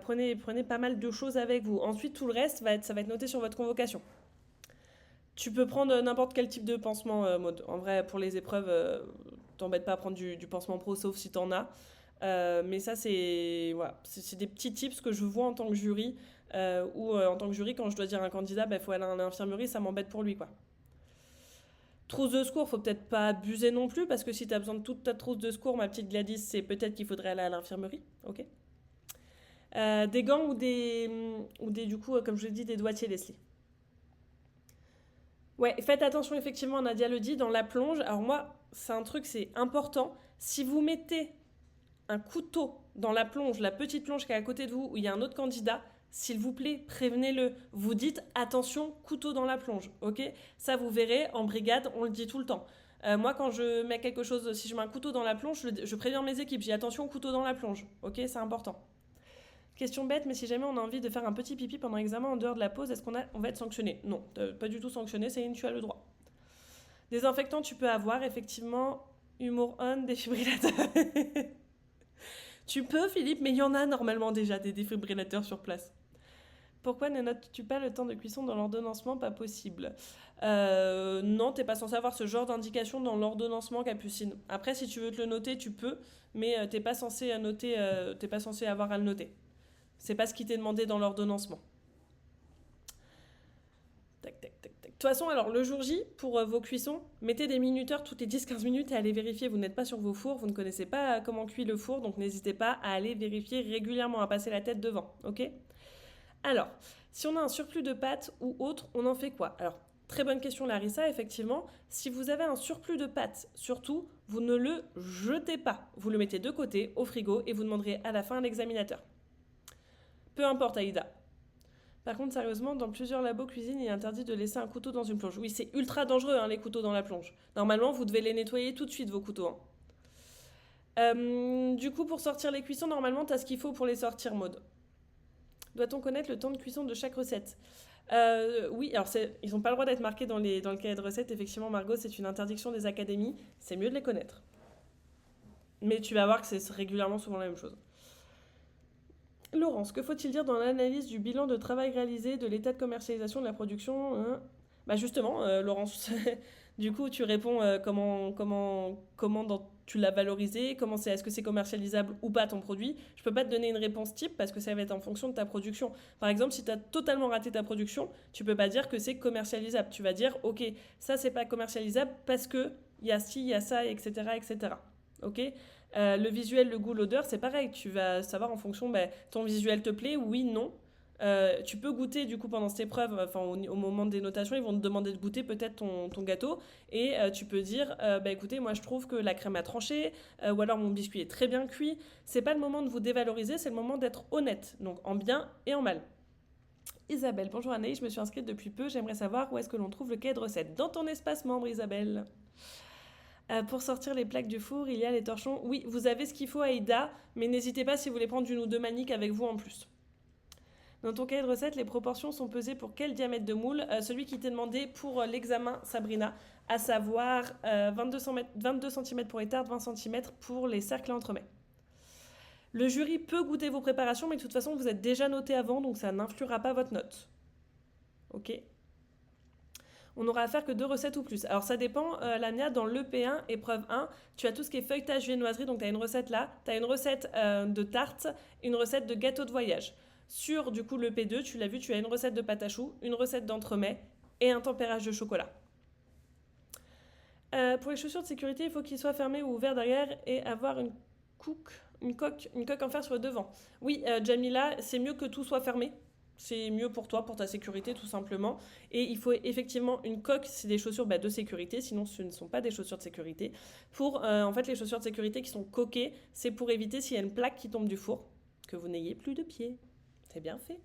Prenez pas mal de choses avec vous. Ensuite, tout le reste, ça va être noté sur votre convocation. Tu peux prendre n'importe quel type de pansement, Maud. En vrai, pour les épreuves, t'embête pas à prendre du pansement pro, sauf si t'en as. Mais ça, c'est voilà, c'est des petits tips que je vois en tant que jury, ou en tant que jury, quand je dois dire à un candidat, il faut aller à l'infirmerie, ça m'embête pour lui, quoi. Trousse de secours, faut peut-être pas abuser non plus, parce que si tu as besoin de toute ta trousse de secours, ma petite Gladys, c'est peut-être qu'il faudrait aller à l'infirmerie, ok. Des gants ou des, du coup, comme je l'ai dit, des doigtiers, Leslie. Ouais, faites attention, effectivement, Nadia le dit, dans la plonge. Alors moi, c'est un truc, c'est important. Si vous mettez un couteau dans la plonge, la petite plonge qui est à côté de vous, où il y a un autre candidat, s'il vous plaît, prévenez-le. Vous dites attention, couteau dans la plonge, ok. Ça, vous verrez, en brigade, on le dit tout le temps. Moi, quand je mets quelque chose, si je mets un couteau dans la plonge, je préviens mes équipes, je dis attention, couteau dans la plonge, ok, c'est important. Question bête, mais si jamais on a envie de faire un petit pipi pendant l'examen en dehors de la pause, est-ce on va être sanctionné? Non, pas du tout sanctionné, Céline, tu as le droit. Désinfectant, tu peux avoir, effectivement, humour on, défibrillateur. Tu peux, Philippe, mais il y en a normalement déjà des défibrillateurs sur place. Pourquoi ne notes-tu pas le temps de cuisson dans l'ordonnancement? Pas possible. Non, t'es pas censé avoir ce genre d'indication dans l'ordonnancement, Capucine. Après, si tu veux te le noter, tu peux, mais t'es pas censé t'es pas censé avoir à le noter. C'est pas ce qui t'est demandé dans l'ordonnancement. Tac, tac, tac, tac. De toute façon, alors le jour J, pour vos cuissons, mettez des minuteurs toutes les 10-15 minutes et allez vérifier. Vous n'êtes pas sur vos fours, vous ne connaissez pas comment cuit le four, donc n'hésitez pas à aller vérifier régulièrement, à passer la tête devant, ok? Alors, si on a un surplus de pâtes ou autre, on en fait quoi? Alors, très bonne question Larissa, effectivement. Si vous avez un surplus de pâtes, surtout, vous ne le jetez pas. Vous le mettez de côté, au frigo, et vous demanderez à la fin à l'examinateur. Peu importe, Aïda. Par contre, sérieusement, dans plusieurs labos cuisine, il est interdit de laisser un couteau dans une plonge. Oui, c'est ultra dangereux, hein, les couteaux dans la plonge. Normalement, vous devez les nettoyer tout de suite, vos couteaux. Hein. Du coup, pour sortir les cuissons, normalement, tu as ce qu'il faut pour les sortir, Maud. Doit-on connaître le temps de cuisson de chaque recette? Oui, alors ils n'ont pas le droit d'être marqués dans le cahier de recettes. Effectivement, Margot, c'est une interdiction des académies. C'est mieux de les connaître. Mais tu vas voir que c'est régulièrement souvent la même chose. Laurence, que faut-il dire dans l'analyse du bilan de travail réalisé, de l'état de commercialisation de la production hein? Bah justement, Laurence, du coup, tu réponds tu l'as valorisé, est-ce que c'est commercialisable ou pas ton produit. Je peux pas te donner une réponse type parce que ça va être en fonction de ta production. Par exemple, si tu as totalement raté ta production, tu peux pas dire que c'est commercialisable. Tu vas dire, ok, ça c'est pas commercialisable parce que il y a ci, il y a ça, etc., etc. Ok. Le visuel, le goût, l'odeur, c'est pareil. Tu vas savoir en fonction, ton visuel te plaît, oui, non. Tu peux goûter du coup pendant cette épreuve, enfin au moment des notations, ils vont te demander de goûter peut-être ton gâteau et tu peux dire écoutez, moi je trouve que la crème a tranché ou alors mon biscuit est très bien cuit. C'est pas le moment de vous dévaloriser, c'est le moment d'être honnête, donc en bien et en mal. Isabelle, bonjour Anaïs, je me suis inscrite depuis peu, j'aimerais savoir où est-ce que l'on trouve le cahier de recettes. Dans ton espace membre, Isabelle. Pour sortir les plaques du four, il y a les torchons. Oui, vous avez ce qu'il faut, Aïda, mais n'hésitez pas si vous voulez prendre une ou deux maniques avec vous en plus. Dans ton cahier de recettes, les proportions sont pesées pour quel diamètre de moule? Celui qui t'est demandé pour l'examen, Sabrina, à savoir 22 cm pour les tartes, 20 cm pour les cercles à entremets. Le jury peut goûter vos préparations, mais de toute façon, vous êtes déjà noté avant, donc ça n'influera pas votre note. Ok. On n'aura à faire que 2 recettes ou plus. Alors ça dépend, Lamia, dans l'EP1, épreuve 1, tu as tout ce qui est feuilletage viennoiserie, donc tu as une recette là, tu as une recette de tarte, une recette de gâteau de voyage. Sur du coup l'EP2, tu l'as vu, tu as une recette de pâte à choux, une recette d'entremets et un tempérage de chocolat. Pour les chaussures de sécurité, il faut qu'ils soient fermés ou ouverts derrière et avoir une coque en fer sur le devant. Oui, Jamila, c'est mieux que tout soit fermé. C'est mieux pour toi, pour ta sécurité tout simplement. Et il faut effectivement une coque, c'est des chaussures de sécurité, sinon ce ne sont pas des chaussures de sécurité. Pour en fait les chaussures de sécurité qui sont coquées, c'est pour éviter s'il y a une plaque qui tombe du four, que vous n'ayez plus de pied. C'est bien fait.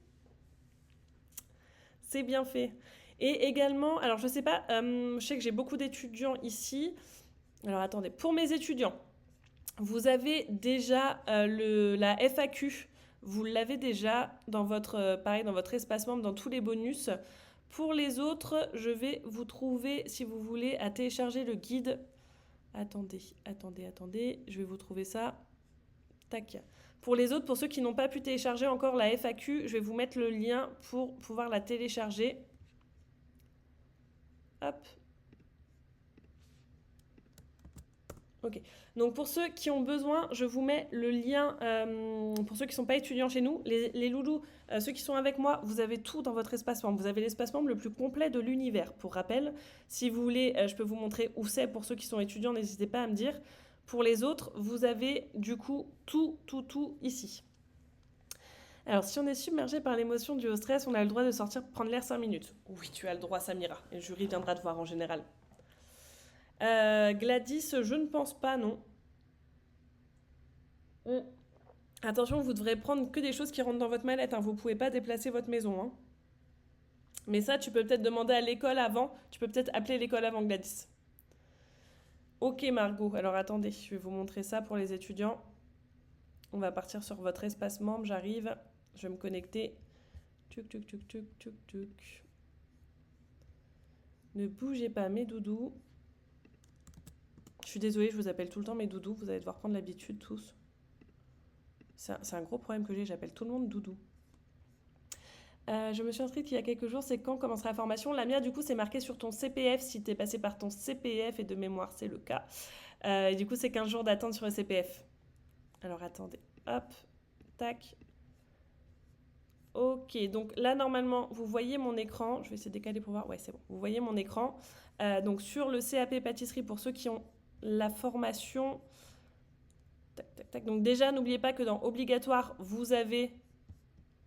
C'est bien fait. Et également, alors je sais pas, je sais que j'ai beaucoup d'étudiants ici. Alors attendez, pour mes étudiants, vous avez déjà la FAQ. Vous l'avez déjà dans dans votre espace membre, dans tous les bonus. Pour les autres, je vais vous trouver, si vous voulez, à télécharger le guide. Attendez, je vais vous trouver ça. Tac. Pour les autres, pour ceux qui n'ont pas pu télécharger encore la FAQ, je vais vous mettre le lien pour pouvoir la télécharger. Hop. Ok. Donc pour ceux qui ont besoin, je vous mets le lien. Pour ceux qui ne sont pas étudiants chez nous, les loulous, ceux qui sont avec moi, vous avez tout dans votre espace membre. Vous avez l'espace membre le plus complet de l'univers. Pour rappel, si vous voulez, je peux vous montrer où c'est. Pour ceux qui sont étudiants, n'hésitez pas à me dire. Pour les autres, vous avez du coup tout ici. Alors, si on est submergé par l'émotion due au stress, on a le droit de sortir prendre l'air 5 minutes. Oui, tu as le droit, Samira. Et le jury viendra te voir en général. Gladys, je ne pense pas, non. Attention, vous devrez prendre que des choses qui rentrent dans votre mallette. Hein. Vous ne pouvez pas déplacer votre maison. Hein. Mais ça, tu peux peut-être demander à l'école avant. Tu peux peut-être appeler l'école avant, Gladys. Ok, Margot. Alors, attendez, je vais vous montrer ça pour les étudiants. On va partir sur votre espace membre. J'arrive. Je vais me connecter. Tuc. Ne bougez pas, mes doudous. Je suis désolée, je vous appelle tout le temps mes doudous. Vous allez devoir prendre l'habitude tous. C'est un gros problème que j'ai. J'appelle tout le monde doudou. Je me suis inscrite il y a quelques jours. C'est quand commencera la formation? La mienne, du coup, c'est marqué sur ton CPF. Si tu es passé par ton CPF, et de mémoire, c'est le cas. Et du coup, c'est 15 jours d'attente sur le CPF. Alors, attendez. Hop. Tac. Ok, donc là, normalement, vous voyez mon écran. Je vais essayer de décaler pour voir. Ouais, c'est bon. Vous voyez mon écran. Donc, sur le CAP pâtisserie, pour ceux qui ont la formation... Tac. Donc déjà, n'oubliez pas que dans obligatoire, vous avez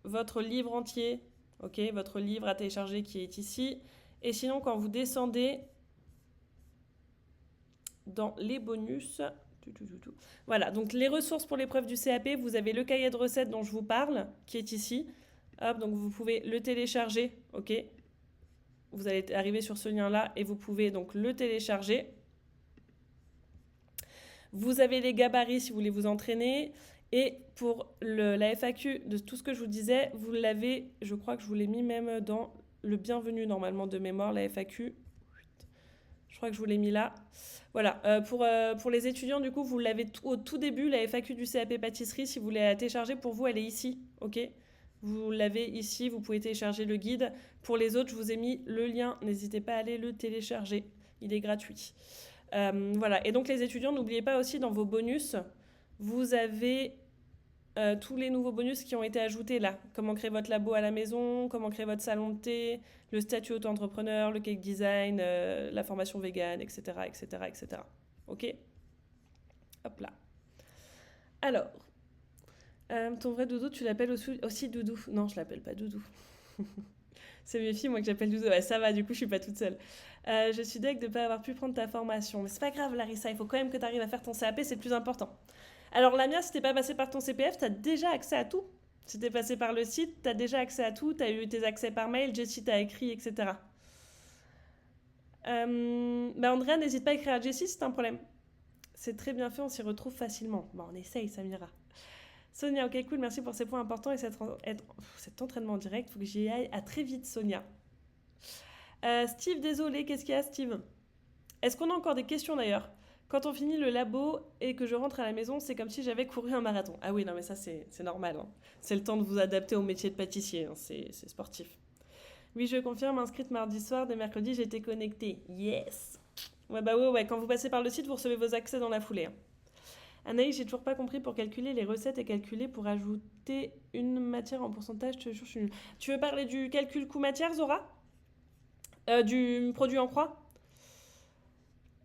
votre livre entier, ok, votre livre à télécharger qui est ici. Et sinon, quand vous descendez dans les bonus, voilà, donc les ressources pour l'épreuve du CAP, vous avez le cahier de recettes dont je vous parle, qui est ici. Hop, donc vous pouvez le télécharger, ok. Vous allez arriver sur ce lien-là et vous pouvez donc le télécharger. Vous avez les gabarits si vous voulez vous entraîner. Et pour la FAQ de tout ce que je vous disais, vous l'avez, je crois que je vous l'ai mis même dans le bienvenu normalement de mémoire, la FAQ. Je crois que je vous l'ai mis là. Voilà, pour les étudiants, du coup, vous l'avez au tout début, la FAQ du CAP pâtisserie. Si vous voulez la télécharger, pour vous, elle est ici, ok? Vous l'avez ici, vous pouvez télécharger le guide. Pour les autres, je vous ai mis le lien. N'hésitez pas à aller le télécharger, il est gratuit. Voilà, et donc les étudiants, n'oubliez pas aussi dans vos bonus, vous avez tous les nouveaux bonus qui ont été ajoutés là. Comment créer votre labo à la maison, comment créer votre salon de thé, le statut auto-entrepreneur, le cake design, la formation vegan, etc. Ok? Hop là. Alors, ton vrai doudou, tu l'appelles aussi doudou? Non, je l'appelle pas doudou. C'est mes filles, moi, que j'appelle doudou. Ouais, ça va, du coup, je suis pas toute seule. Je suis deg de ne pas avoir pu prendre ta formation. Mais c'est pas grave, Larissa, il faut quand même que tu arrives à faire ton CAP, c'est le plus important. Alors, Lamia, si t'es pas passé par ton CPF, tu as déjà accès à tout. Si t'es passé par le site, tu as déjà accès à tout. Tu as eu tes accès par mail, Jessie t'a écrit, etc. Andrea, n'hésite pas à écrire à Jessie si t'as un problème. C'est très bien fait, on s'y retrouve facilement. Bon, on essaye, Samira. Sonia, ok, cool, merci pour ces points importants et cet entraînement en direct. Faut que j'y aille. À très vite, Sonia. Steve, désolé, qu'est-ce qu'il y a, Steve? Est-ce qu'on a encore des questions d'ailleurs? Quand on finit le labo et que je rentre à la maison, c'est comme si j'avais couru un marathon. Ah oui, non, mais ça, c'est normal. Hein. C'est le temps de vous adapter au métier de pâtissier. Hein. C'est sportif. Oui, je confirme, inscrite mardi soir, dès mercredi, j'étais connectée. Yes! Ouais, quand vous passez par le site, vous recevez vos accès dans la foulée. Hein. Anaïs, j'ai toujours pas compris pour calculer les recettes et calculer pour ajouter une matière en pourcentage. Je suis nulle. Tu veux parler du calcul coût-matière, Zora? Du produit en croix?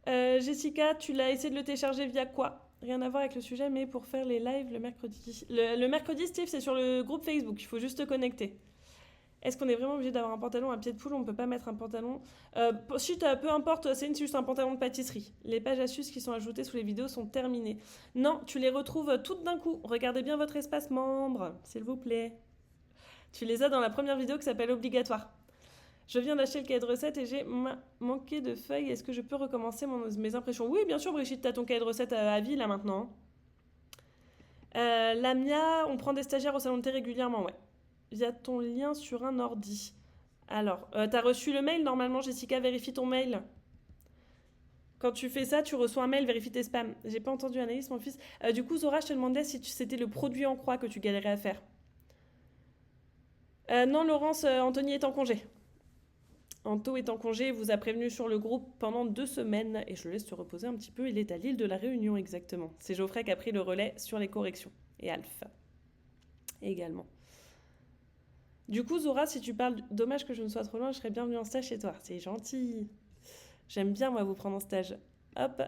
Jessica, tu l'as essayé de le télécharger via quoi? Rien à voir avec le sujet, mais pour faire les lives le mercredi. Le mercredi, Steve, c'est sur le groupe Facebook. Il faut juste te connecter. Est-ce qu'on est vraiment obligé d'avoir un pantalon à pied de poule? On ne peut pas mettre un pantalon. Si, peu importe, c'est juste un pantalon de pâtisserie. Les pages astuces qui sont ajoutées sous les vidéos sont terminées. Non, tu les retrouves toutes d'un coup. Regardez bien votre espace membre, s'il vous plaît. Tu les as dans la première vidéo qui s'appelle Obligatoire. Je viens d'acheter le cahier de recettes et j'ai manqué de feuilles. Est-ce que je peux recommencer mes impressions? Oui, bien sûr, Brigitte, tu as ton cahier de recettes à vie là maintenant. Lamia, on prend des stagiaires au salon de thé régulièrement, ouais. Via ton lien sur un ordi. Alors, t'as reçu le mail normalement, Jessica, vérifie ton mail. Quand tu fais ça, tu reçois un mail, vérifie tes spams. J'ai pas entendu Anaïs, mon fils. Du coup, Zora, je te demandais si c'était le produit en croix que tu galérais à faire. Non, Laurence, Anthony est en congé. Anto est en congé et vous a prévenu sur le groupe pendant 2 semaines. Et je le laisse se reposer un petit peu. Il est à l'île de la Réunion, exactement. C'est Geoffrey qui a pris le relais sur les corrections. Et Alpha également. Du coup, Zora, si tu parles, dommage que je ne sois trop loin, je serais bienvenue en stage chez toi. C'est gentil. J'aime bien, moi, vous prendre en stage. Hop.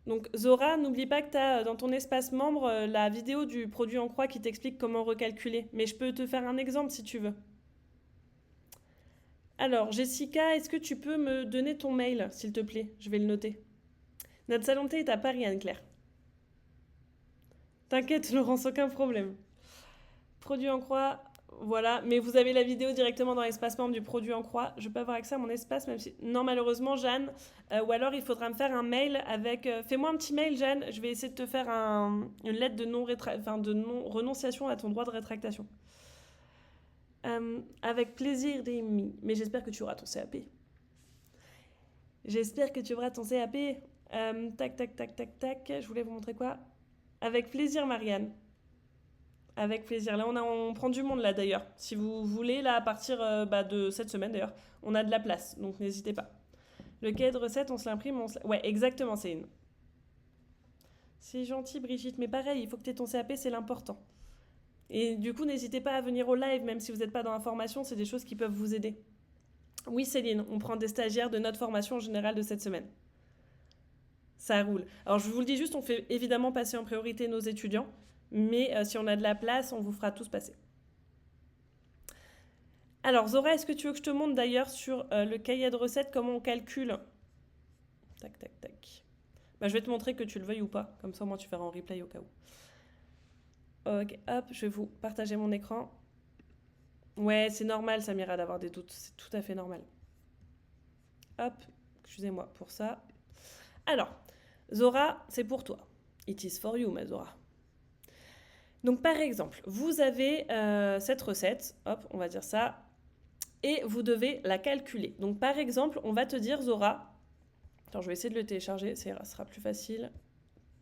Donc, Zora, n'oublie pas que tu as dans ton espace membre la vidéo du produit en croix qui t'explique comment recalculer. Mais je peux te faire un exemple si tu veux. Alors, Jessica, est-ce que tu peux me donner ton mail, s'il te plaît? Je vais le noter. Notre salon de thé est à Paris, Anne-Claire. T'inquiète, Laurence, aucun problème. Produit en croix, voilà. Mais vous avez la vidéo directement dans l'espace membre du produit en croix. Je peux avoir accès à mon espace, même si... Non, malheureusement, Jeanne. Ou alors, il faudra me faire un mail avec... Fais-moi un petit mail, Jeanne. Je vais essayer de te faire une lettre de non-renonciation à ton droit de rétractation. Avec plaisir, Rémi. Mais j'espère que tu auras ton CAP. J'espère que tu auras ton CAP. Tac, tac, tac, tac, tac. Je voulais vous montrer quoi? Avec plaisir, Marianne. Avec plaisir. Là, on prend du monde, là, d'ailleurs. Si vous voulez, là, à partir de cette semaine, d'ailleurs, on a de la place. Donc, n'hésitez pas. Le cahier de recettes, on se l'imprime. Ouais, exactement, c'est une. C'est gentil, Brigitte. Mais pareil, il faut que tu aies ton CAP, c'est l'important. Et du coup, n'hésitez pas à venir au live, même si vous n'êtes pas dans la formation, c'est des choses qui peuvent vous aider. Oui, Céline, on prend des stagiaires de notre formation générale de cette semaine. Ça roule. Alors, je vous le dis juste, on fait évidemment passer en priorité nos étudiants, mais si on a de la place, on vous fera tous passer. Alors, Zora, est-ce que tu veux que je te montre d'ailleurs sur le cahier de recettes comment on calcule? Tac, tac, tac. Je vais te montrer que tu le veuilles ou pas, comme ça, moi, tu feras en replay au cas où. Ok, hop, je vais vous partager mon écran. Ouais, c'est normal, Samira, d'avoir des doutes. C'est tout à fait normal. Hop, excusez-moi pour ça. Alors, Zora, c'est pour toi. It is for you, ma Zora. Donc, par exemple, vous avez cette recette. Hop, on va dire ça. Et vous devez la calculer. Donc, par exemple, on va te dire, Zora... Attends, je vais essayer de le télécharger. Ça sera plus facile.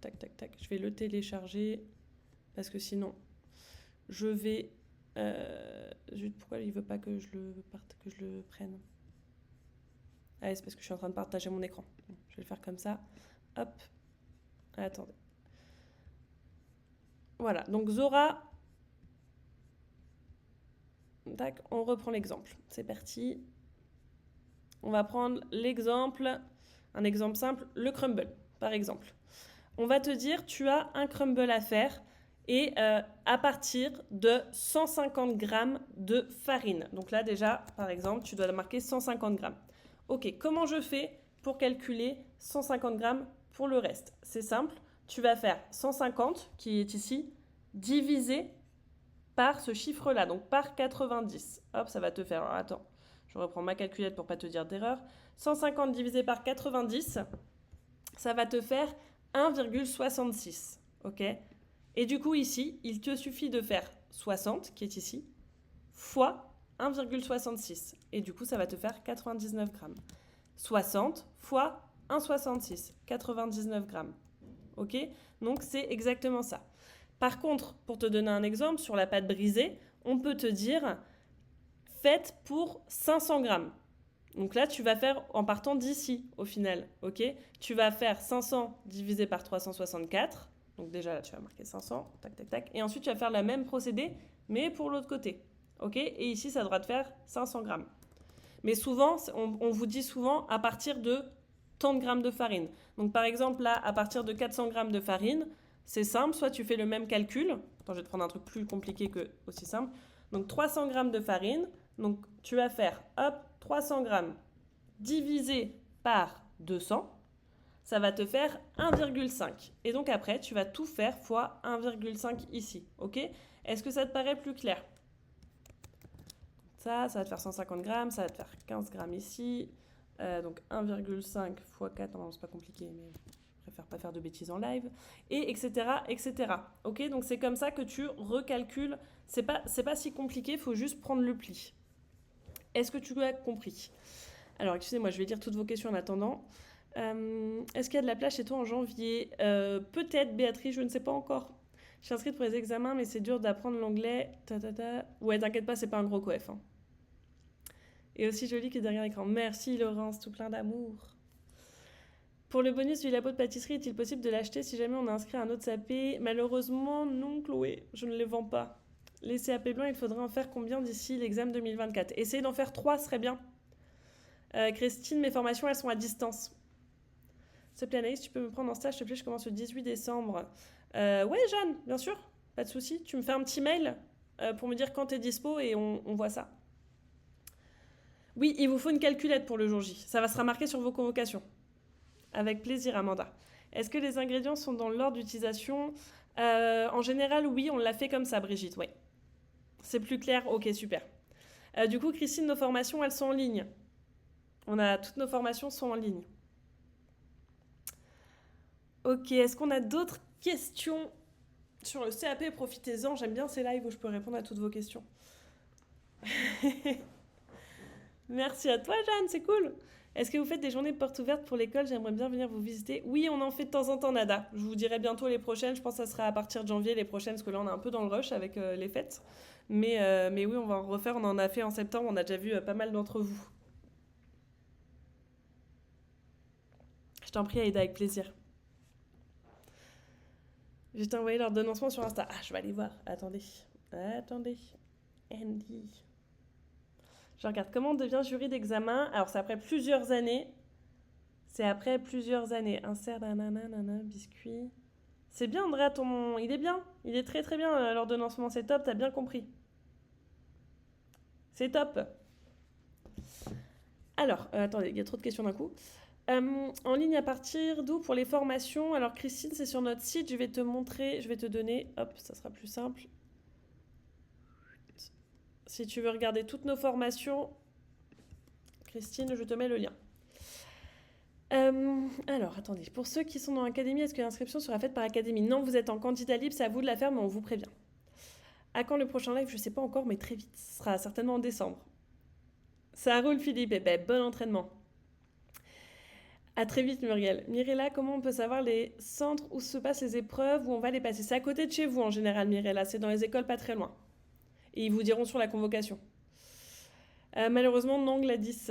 Tac, tac, tac. Je vais le télécharger. Parce que sinon, je vais... pourquoi il ne veut pas que je le prenne? Ah, c'est parce que je suis en train de partager mon écran. Je vais le faire comme ça. Hop. Attendez. Voilà. Donc, Zora... Tac, on reprend l'exemple. C'est parti. On va prendre l'exemple, un exemple simple, le crumble, par exemple. On va te dire, tu as un crumble à faire... et à partir de 150 grammes de farine. Donc là, déjà, par exemple, tu dois marquer 150 grammes. Ok, comment je fais pour calculer 150 grammes pour le reste? C'est simple, tu vas faire 150, qui est ici, divisé par ce chiffre-là, donc par 90. Hop, ça va te faire... Alors, attends, je reprends ma calculette pour ne pas te dire d'erreur. 150 divisé par 90, ça va te faire 1,66. Ok ? Et du coup, ici, il te suffit de faire 60, qui est ici, fois 1,66. Et du coup, ça va te faire 99 grammes. 60 fois 1,66, 99 grammes. Ok? Donc, c'est exactement ça. Par contre, pour te donner un exemple, sur la pâte brisée, on peut te dire, faites pour 500 grammes. Donc là, tu vas faire en partant d'ici, au final. Ok? Tu vas faire 500 divisé par 364. Donc déjà, là, tu vas marquer 500, tac, tac, tac. Et ensuite, tu vas faire le même procédé, mais pour l'autre côté. Ok? Et ici, ça devra te faire 500 grammes. Mais souvent, on vous dit souvent à partir de tant de grammes de farine. Donc par exemple, là, à partir de 400 grammes de farine, c'est simple. Soit tu fais le même calcul. Attends, je vais te prendre un truc plus compliqué que aussi simple. Donc 300 grammes de farine. Donc tu vas faire, hop, 300 grammes divisé par 200. Ça va te faire 1,5. Et donc après, tu vas tout faire fois 1,5 ici. Ok? Est-ce que ça te paraît plus clair? Ça va te faire 150 grammes, ça va te faire 15 grammes ici. Donc 1,5 fois 4, non, c'est pas compliqué, mais je préfère pas faire de bêtises en live. Et etc. etc. Ok? Donc c'est comme ça que tu recalcules. C'est pas si compliqué, il faut juste prendre le pli. Est-ce que tu as compris? Alors excusez-moi, je vais lire toutes vos questions en attendant. Est-ce qu'il y a de la place chez toi en janvier? Peut-être, Béatrice, je ne sais pas encore. Je suis inscrite pour les examens, mais c'est dur d'apprendre l'anglais. Ouais, t'inquiète pas, c'est pas un gros coef. Hein. Et aussi joli que derrière l'écran. Merci Laurence, tout plein d'amour. Pour le bonus du labo de pâtisserie, est-il possible de l'acheter si jamais on a inscrit un autre CAP? Malheureusement, non Chloé, je ne les vends pas. Les CAP blancs, il faudrait en faire combien d'ici l'examen 2024? Essayez d'en faire 3, ce serait bien. Christine, mes formations, elles sont à distance. S'il te plaît Anaïs, tu peux me prendre en stage, s'il te plaît, je commence le 18 décembre. Ouais Jeanne, bien sûr, pas de souci. Tu me fais un petit mail pour me dire quand t'es dispo et on voit ça. Oui, il vous faut une calculette pour le jour J. Ça va se remarquer sur vos convocations. Avec plaisir, Amanda. Est-ce que les ingrédients sont dans l'ordre d'utilisation? En général, oui, on l'a fait comme ça, Brigitte, oui. C'est plus clair? Ok, super. Du coup, Christine, nos formations, elles sont en ligne. Toutes nos formations sont en ligne. Ok, est-ce qu'on a d'autres questions sur le CAP? Profitez-en, j'aime bien ces lives où je peux répondre à toutes vos questions. Merci à toi, Jeanne, c'est cool. Est-ce que vous faites des journées portes ouvertes pour l'école? J'aimerais bien venir vous visiter. Oui, on en fait de temps en temps, Nada. Je vous dirai bientôt les prochaines. Je pense que ça sera à partir de janvier les prochaines, parce que là, on est un peu dans le rush avec les fêtes. Mais oui, on va en refaire. On en a fait en septembre. On a déjà vu pas mal d'entre vous. Je t'en prie, Aïda, avec plaisir. Je t'ai envoyé l'ordonnancement sur Insta. Ah, je vais aller voir. Attendez. Andy. Je regarde comment on devient jury d'examen. Alors, c'est après plusieurs années. Insert, nanana, biscuit. C'est bien, Andrea, il est bien. Il est très très bien, l'ordonnancement. C'est top, t'as bien compris. C'est top. Alors, attendez, il y a trop de questions d'un coup. En ligne à partir d'où pour les formations? Alors, Christine, c'est sur notre site. Je vais te montrer, je vais te donner. Hop, ça sera plus simple. Si tu veux regarder toutes nos formations, Christine, je te mets le lien. Alors, attendez. Pour ceux qui sont dans l'académie, est-ce que l'inscription sera faite par académie? Non, vous êtes en candidat libre, c'est à vous de la faire, mais on vous prévient. À quand le prochain live? Je ne sais pas encore, mais très vite. Ce sera certainement en décembre. Ça roule, Philippe. Eh ben, bon entraînement. À très vite, Muriel. Mirella, comment on peut savoir les centres où se passent les épreuves, où on va les passer? C'est à côté de chez vous, en général, Mirella. C'est dans les écoles pas très loin. Et ils vous diront sur la convocation. Malheureusement, non, Gladys.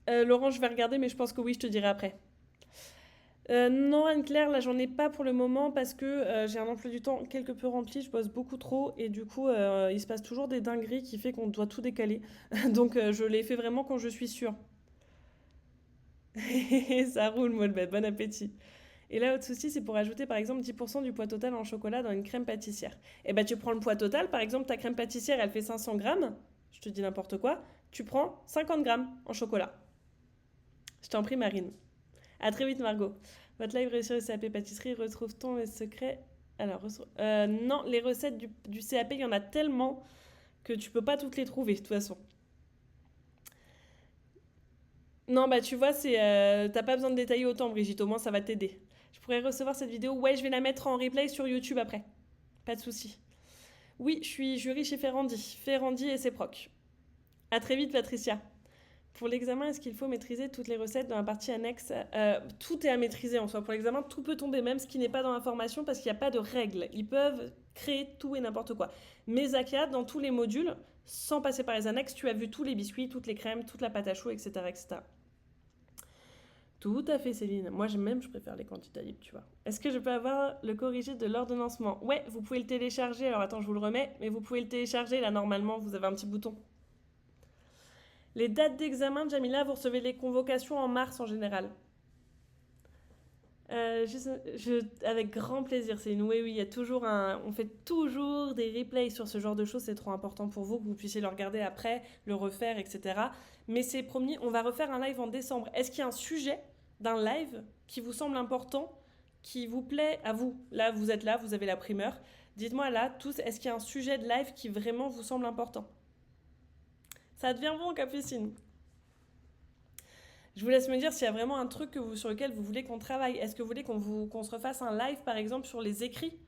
Laurent, je vais regarder, mais je pense que oui, je te dirai après. Non, Anne-Claire, là, j'en ai pas pour le moment parce que j'ai un emploi du temps quelque peu rempli, je bosse beaucoup trop et du coup, il se passe toujours des dingueries qui fait qu'on doit tout décaler. Donc, je les fais vraiment quand je suis sûre. Ça roule, Molbet, bon appétit. Et là, autre souci, c'est pour ajouter par exemple 10% du poids total en chocolat dans une crème pâtissière. Et bah, tu prends le poids total, par exemple, ta crème pâtissière, elle fait 500 grammes, je te dis n'importe quoi, tu prends 50 grammes en chocolat. Je t'en prie, Marine. À très vite, Margot. Votre live réussi au CAP pâtisserie, retrouve-t-on les secrets? Alors, non, les recettes du CAP, il y en a tellement que tu peux pas toutes les trouver, de toute façon. Non, bah tu vois, t'as pas besoin de détailler autant, Brigitte, au moins ça va t'aider. Je pourrais recevoir cette vidéo. Ouais, je vais la mettre en replay sur YouTube après. Pas de souci. Oui, je suis jury chez Ferrandi. Ferrandi et ses procs. À très vite, Patricia. Pour l'examen, est-ce qu'il faut maîtriser toutes les recettes dans la partie annexe? Tout est à maîtriser en soi. Pour l'examen, tout peut tomber, même ce qui n'est pas dans la formation, parce qu'il n'y a pas de règles. Ils peuvent créer tout et n'importe quoi. Mais Zakia, dans tous les modules, sans passer par les annexes, tu as vu tous les biscuits, toutes les crèmes, toute la pâte à choux, etc., etc. Tout à fait, Céline. Moi, je préfère les candidats libres, tu vois. Est-ce que je peux avoir le corrigé de l'ordonnancement? Ouais, vous pouvez le télécharger. Alors, attends, je vous le remets. Mais vous pouvez le télécharger, là, normalement, vous avez un petit bouton. Les dates d'examen, Jamila, vous recevez les convocations en mars, en général. Avec grand plaisir, Céline. Oui, il y a toujours on fait toujours des replays sur ce genre de choses. C'est trop important pour vous que vous puissiez le regarder après, le refaire, etc. Mais c'est promis, on va refaire un live en décembre. Est-ce qu'il y a un sujet d'un live qui vous semble important, qui vous plaît à vous? Là, vous êtes là, vous avez la primeur. Dites-moi là, tous, est-ce qu'il y a un sujet de live qui vraiment vous semble important? Ça devient bon, Capucine. Je vous laisse me dire s'il y a vraiment un truc sur lequel vous voulez qu'on travaille. Est-ce que vous voulez qu'on se refasse un live, par exemple, sur les écrits?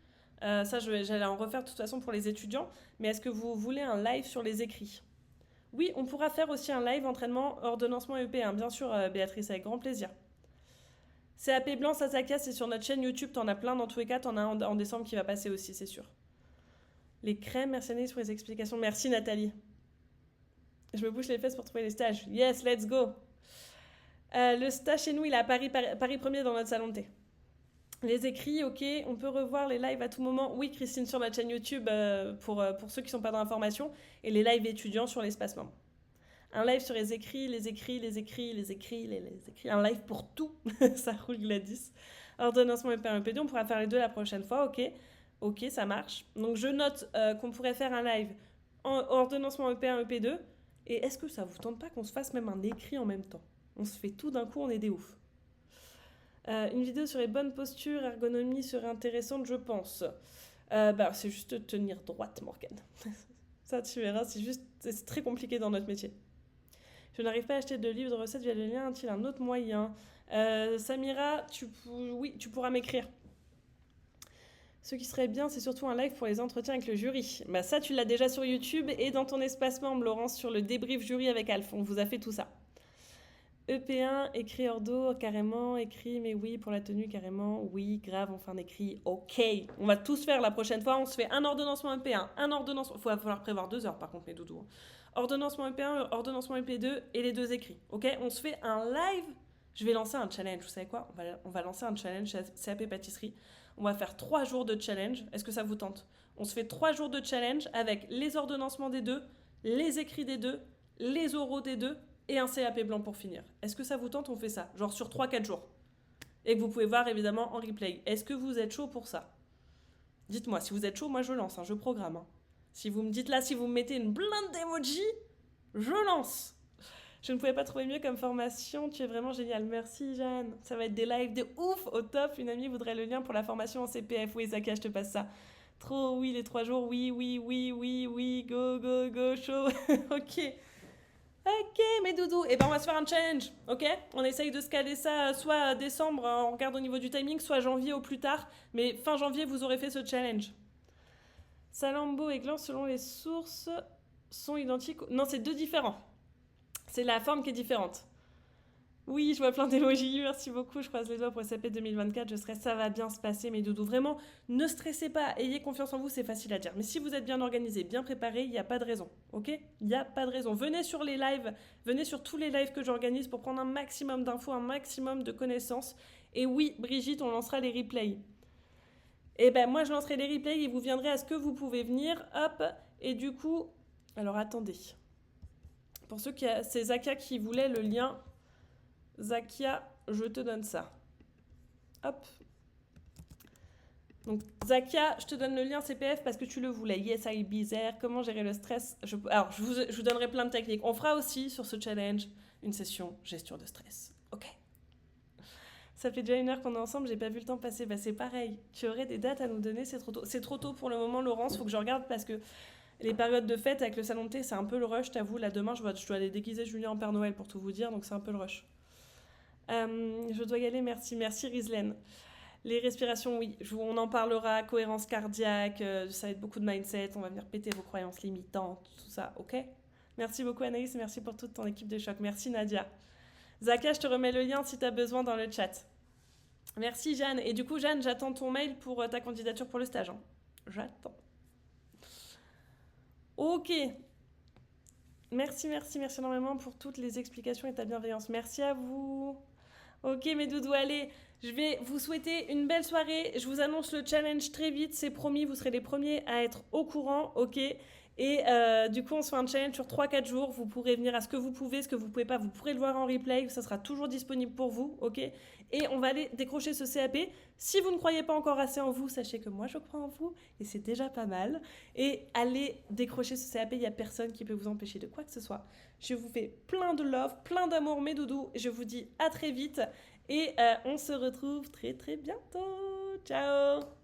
Ça, j'allais en refaire de toute façon pour les étudiants. Mais est-ce que vous voulez un live sur les écrits? Oui, on pourra faire aussi un live entraînement ordonnancement EP, hein, bien sûr, Béatrice, avec grand plaisir. CAP Blanc, Sasaka, c'est sur notre chaîne YouTube. T'en as plein dans tous les cas. T'en as un en décembre qui va passer aussi, c'est sûr. Les crèmes, merci Anaïs pour les explications. Merci Nathalie. Je me bouge les fesses pour trouver les stages. Yes, let's go. Le stage chez nous, il est à Paris 1er dans notre salon de thé. Les écrits, ok, on peut revoir les lives à tout moment. Oui, Christine, sur notre chaîne YouTube, pour ceux qui ne sont pas dans l'information, et les lives étudiants sur l'espace membre. Un live sur les écrits. Un live pour tout. Ça roule Gladys. Ordonnancement EP1, EP2, on pourra faire les deux la prochaine fois, ok. Ok, ça marche. Donc je note qu'on pourrait faire un live en ordonnancement EP1, EP2. Et est-ce que ça vous tente pas qu'on se fasse même un écrit en même temps? On se fait tout d'un coup, on est des oufs. Une vidéo sur les bonnes postures, ergonomie serait intéressante, je pense. C'est juste tenir droite, Morgane. Ça, tu verras, c'est très compliqué dans notre métier. Je n'arrive pas à acheter de livres de recettes via le lien. A-t-il un autre moyen? Samira, oui, tu pourras m'écrire. Ce qui serait bien, c'est surtout un live pour les entretiens avec le jury. Bah ça, tu l'as déjà sur YouTube et dans ton espace membre, Laurence, sur le débrief jury avec Alph. On vous a fait tout ça. EP1, écrit ordo, carrément, écrit, mais oui, pour la tenue, carrément, oui, grave, on fait un écrit, ok. On va tous faire la prochaine fois, on se fait un ordonnancement EP1, un ordonnancement, il va falloir prévoir 2 heures par contre, mes doudous. Ordonnancement EP1, ordonnancement EP2 et les 2 écrits, ok. On se fait un live, je vais lancer un challenge, vous savez quoi, on va lancer un challenge chez CAP Pâtisserie. On va faire 3 jours de challenge, est-ce que ça vous tente? On se fait 3 jours de challenge avec les ordonnancements des 2, les écrits des 2, les oraux des 2, et un CAP blanc pour finir. Est-ce que ça vous tente? On fait ça, genre sur 3-4 jours. Et que vous pouvez voir évidemment en replay. Est-ce que vous êtes chaud pour ça? Dites-moi, si vous êtes chaud, moi je lance, je programme. Si vous me dites là, si vous me mettez une blinde d'emoji, je lance. Je ne pouvais pas trouver mieux comme formation, tu es vraiment génial. Merci Jeanne. Ça va être des lives de ouf, au top. Une amie voudrait le lien pour la formation en CPF. Oui, Zaka, je te passe ça. Trop, oui, les 3 jours, oui, go, chaud. Ok. Ok, mes doudous, et ben on va se faire un challenge, ok? On essaye de se caler ça soit décembre, on regarde au niveau du timing, soit janvier au plus tard, mais fin janvier vous aurez fait ce challenge. Salambo et Gland selon les sources sont identiques. Non, c'est 2 différents. C'est la forme qui est différente. Oui, je vois plein d'émojis, merci beaucoup, je croise les doigts pour le SAP 2024, ça va bien se passer mes doudous. Vraiment, ne stressez pas, ayez confiance en vous, c'est facile à dire. Mais si vous êtes bien organisé, bien préparé, il n'y a pas de raison, ok? Il n'y a pas de raison. Venez sur les lives, venez sur tous les lives que j'organise pour prendre un maximum d'infos, un maximum de connaissances. Et oui, Brigitte, on lancera les replays. Et ben moi, je lancerai les replays et vous viendrez à ce que vous pouvez venir, hop, et du coup... Alors attendez. Pour ceux qui... C'est Zaka qui voulait le lien... Zakia, je te donne ça. Hop. Donc, Zakia, je te donne le lien CPF parce que tu le voulais. Yes, I be there. Comment gérer le stress? Alors, je vous donnerai plein de techniques. On fera aussi, sur ce challenge, une session gestion de stress. Ok. Ça fait déjà 1 heure qu'on est ensemble, j'ai pas vu le temps passer. Bah, c'est pareil. Tu aurais des dates à nous donner? C'est trop tôt. C'est trop tôt pour le moment, Laurence. Faut que je regarde parce que les périodes de fête avec le salon de thé, c'est un peu le rush, t'avoue. Là, demain, je dois aller déguiser Julien en Père Noël pour tout vous dire, donc c'est un peu le rush. Je dois y aller, merci Rizlen. Les respirations, oui, on en parlera, cohérence cardiaque, ça va être beaucoup de mindset, on va venir péter vos croyances limitantes, tout ça, ok? Merci beaucoup Anaïs et merci pour toute ton équipe de choc. Merci Nadia. Zaka, je te remets le lien si tu as besoin dans le chat. Merci Jeanne. Et du coup, Jeanne, j'attends ton mail pour ta candidature pour le stage. Hein. J'attends. Ok. Merci énormément pour toutes les explications et ta bienveillance. Merci à vous. Ok mes doudous, allez, je vais vous souhaiter une belle soirée. Je vous annonce le challenge très vite, c'est promis, vous serez les premiers à être au courant, ok? Et du coup, on se fait un challenge sur 3-4 jours. Vous pourrez venir à ce que vous pouvez pas, vous pourrez le voir en replay, ça sera toujours disponible pour vous, ok? Et on va aller décrocher ce CAP. Si vous ne croyez pas encore assez en vous, sachez que moi je crois en vous et c'est déjà pas mal. Et allez décrocher ce CAP, il n'y a personne qui peut vous empêcher de quoi que ce soit. Je vous fais plein de love, plein d'amour mes doudous. Je vous dis à très vite et on se retrouve très bientôt. Ciao!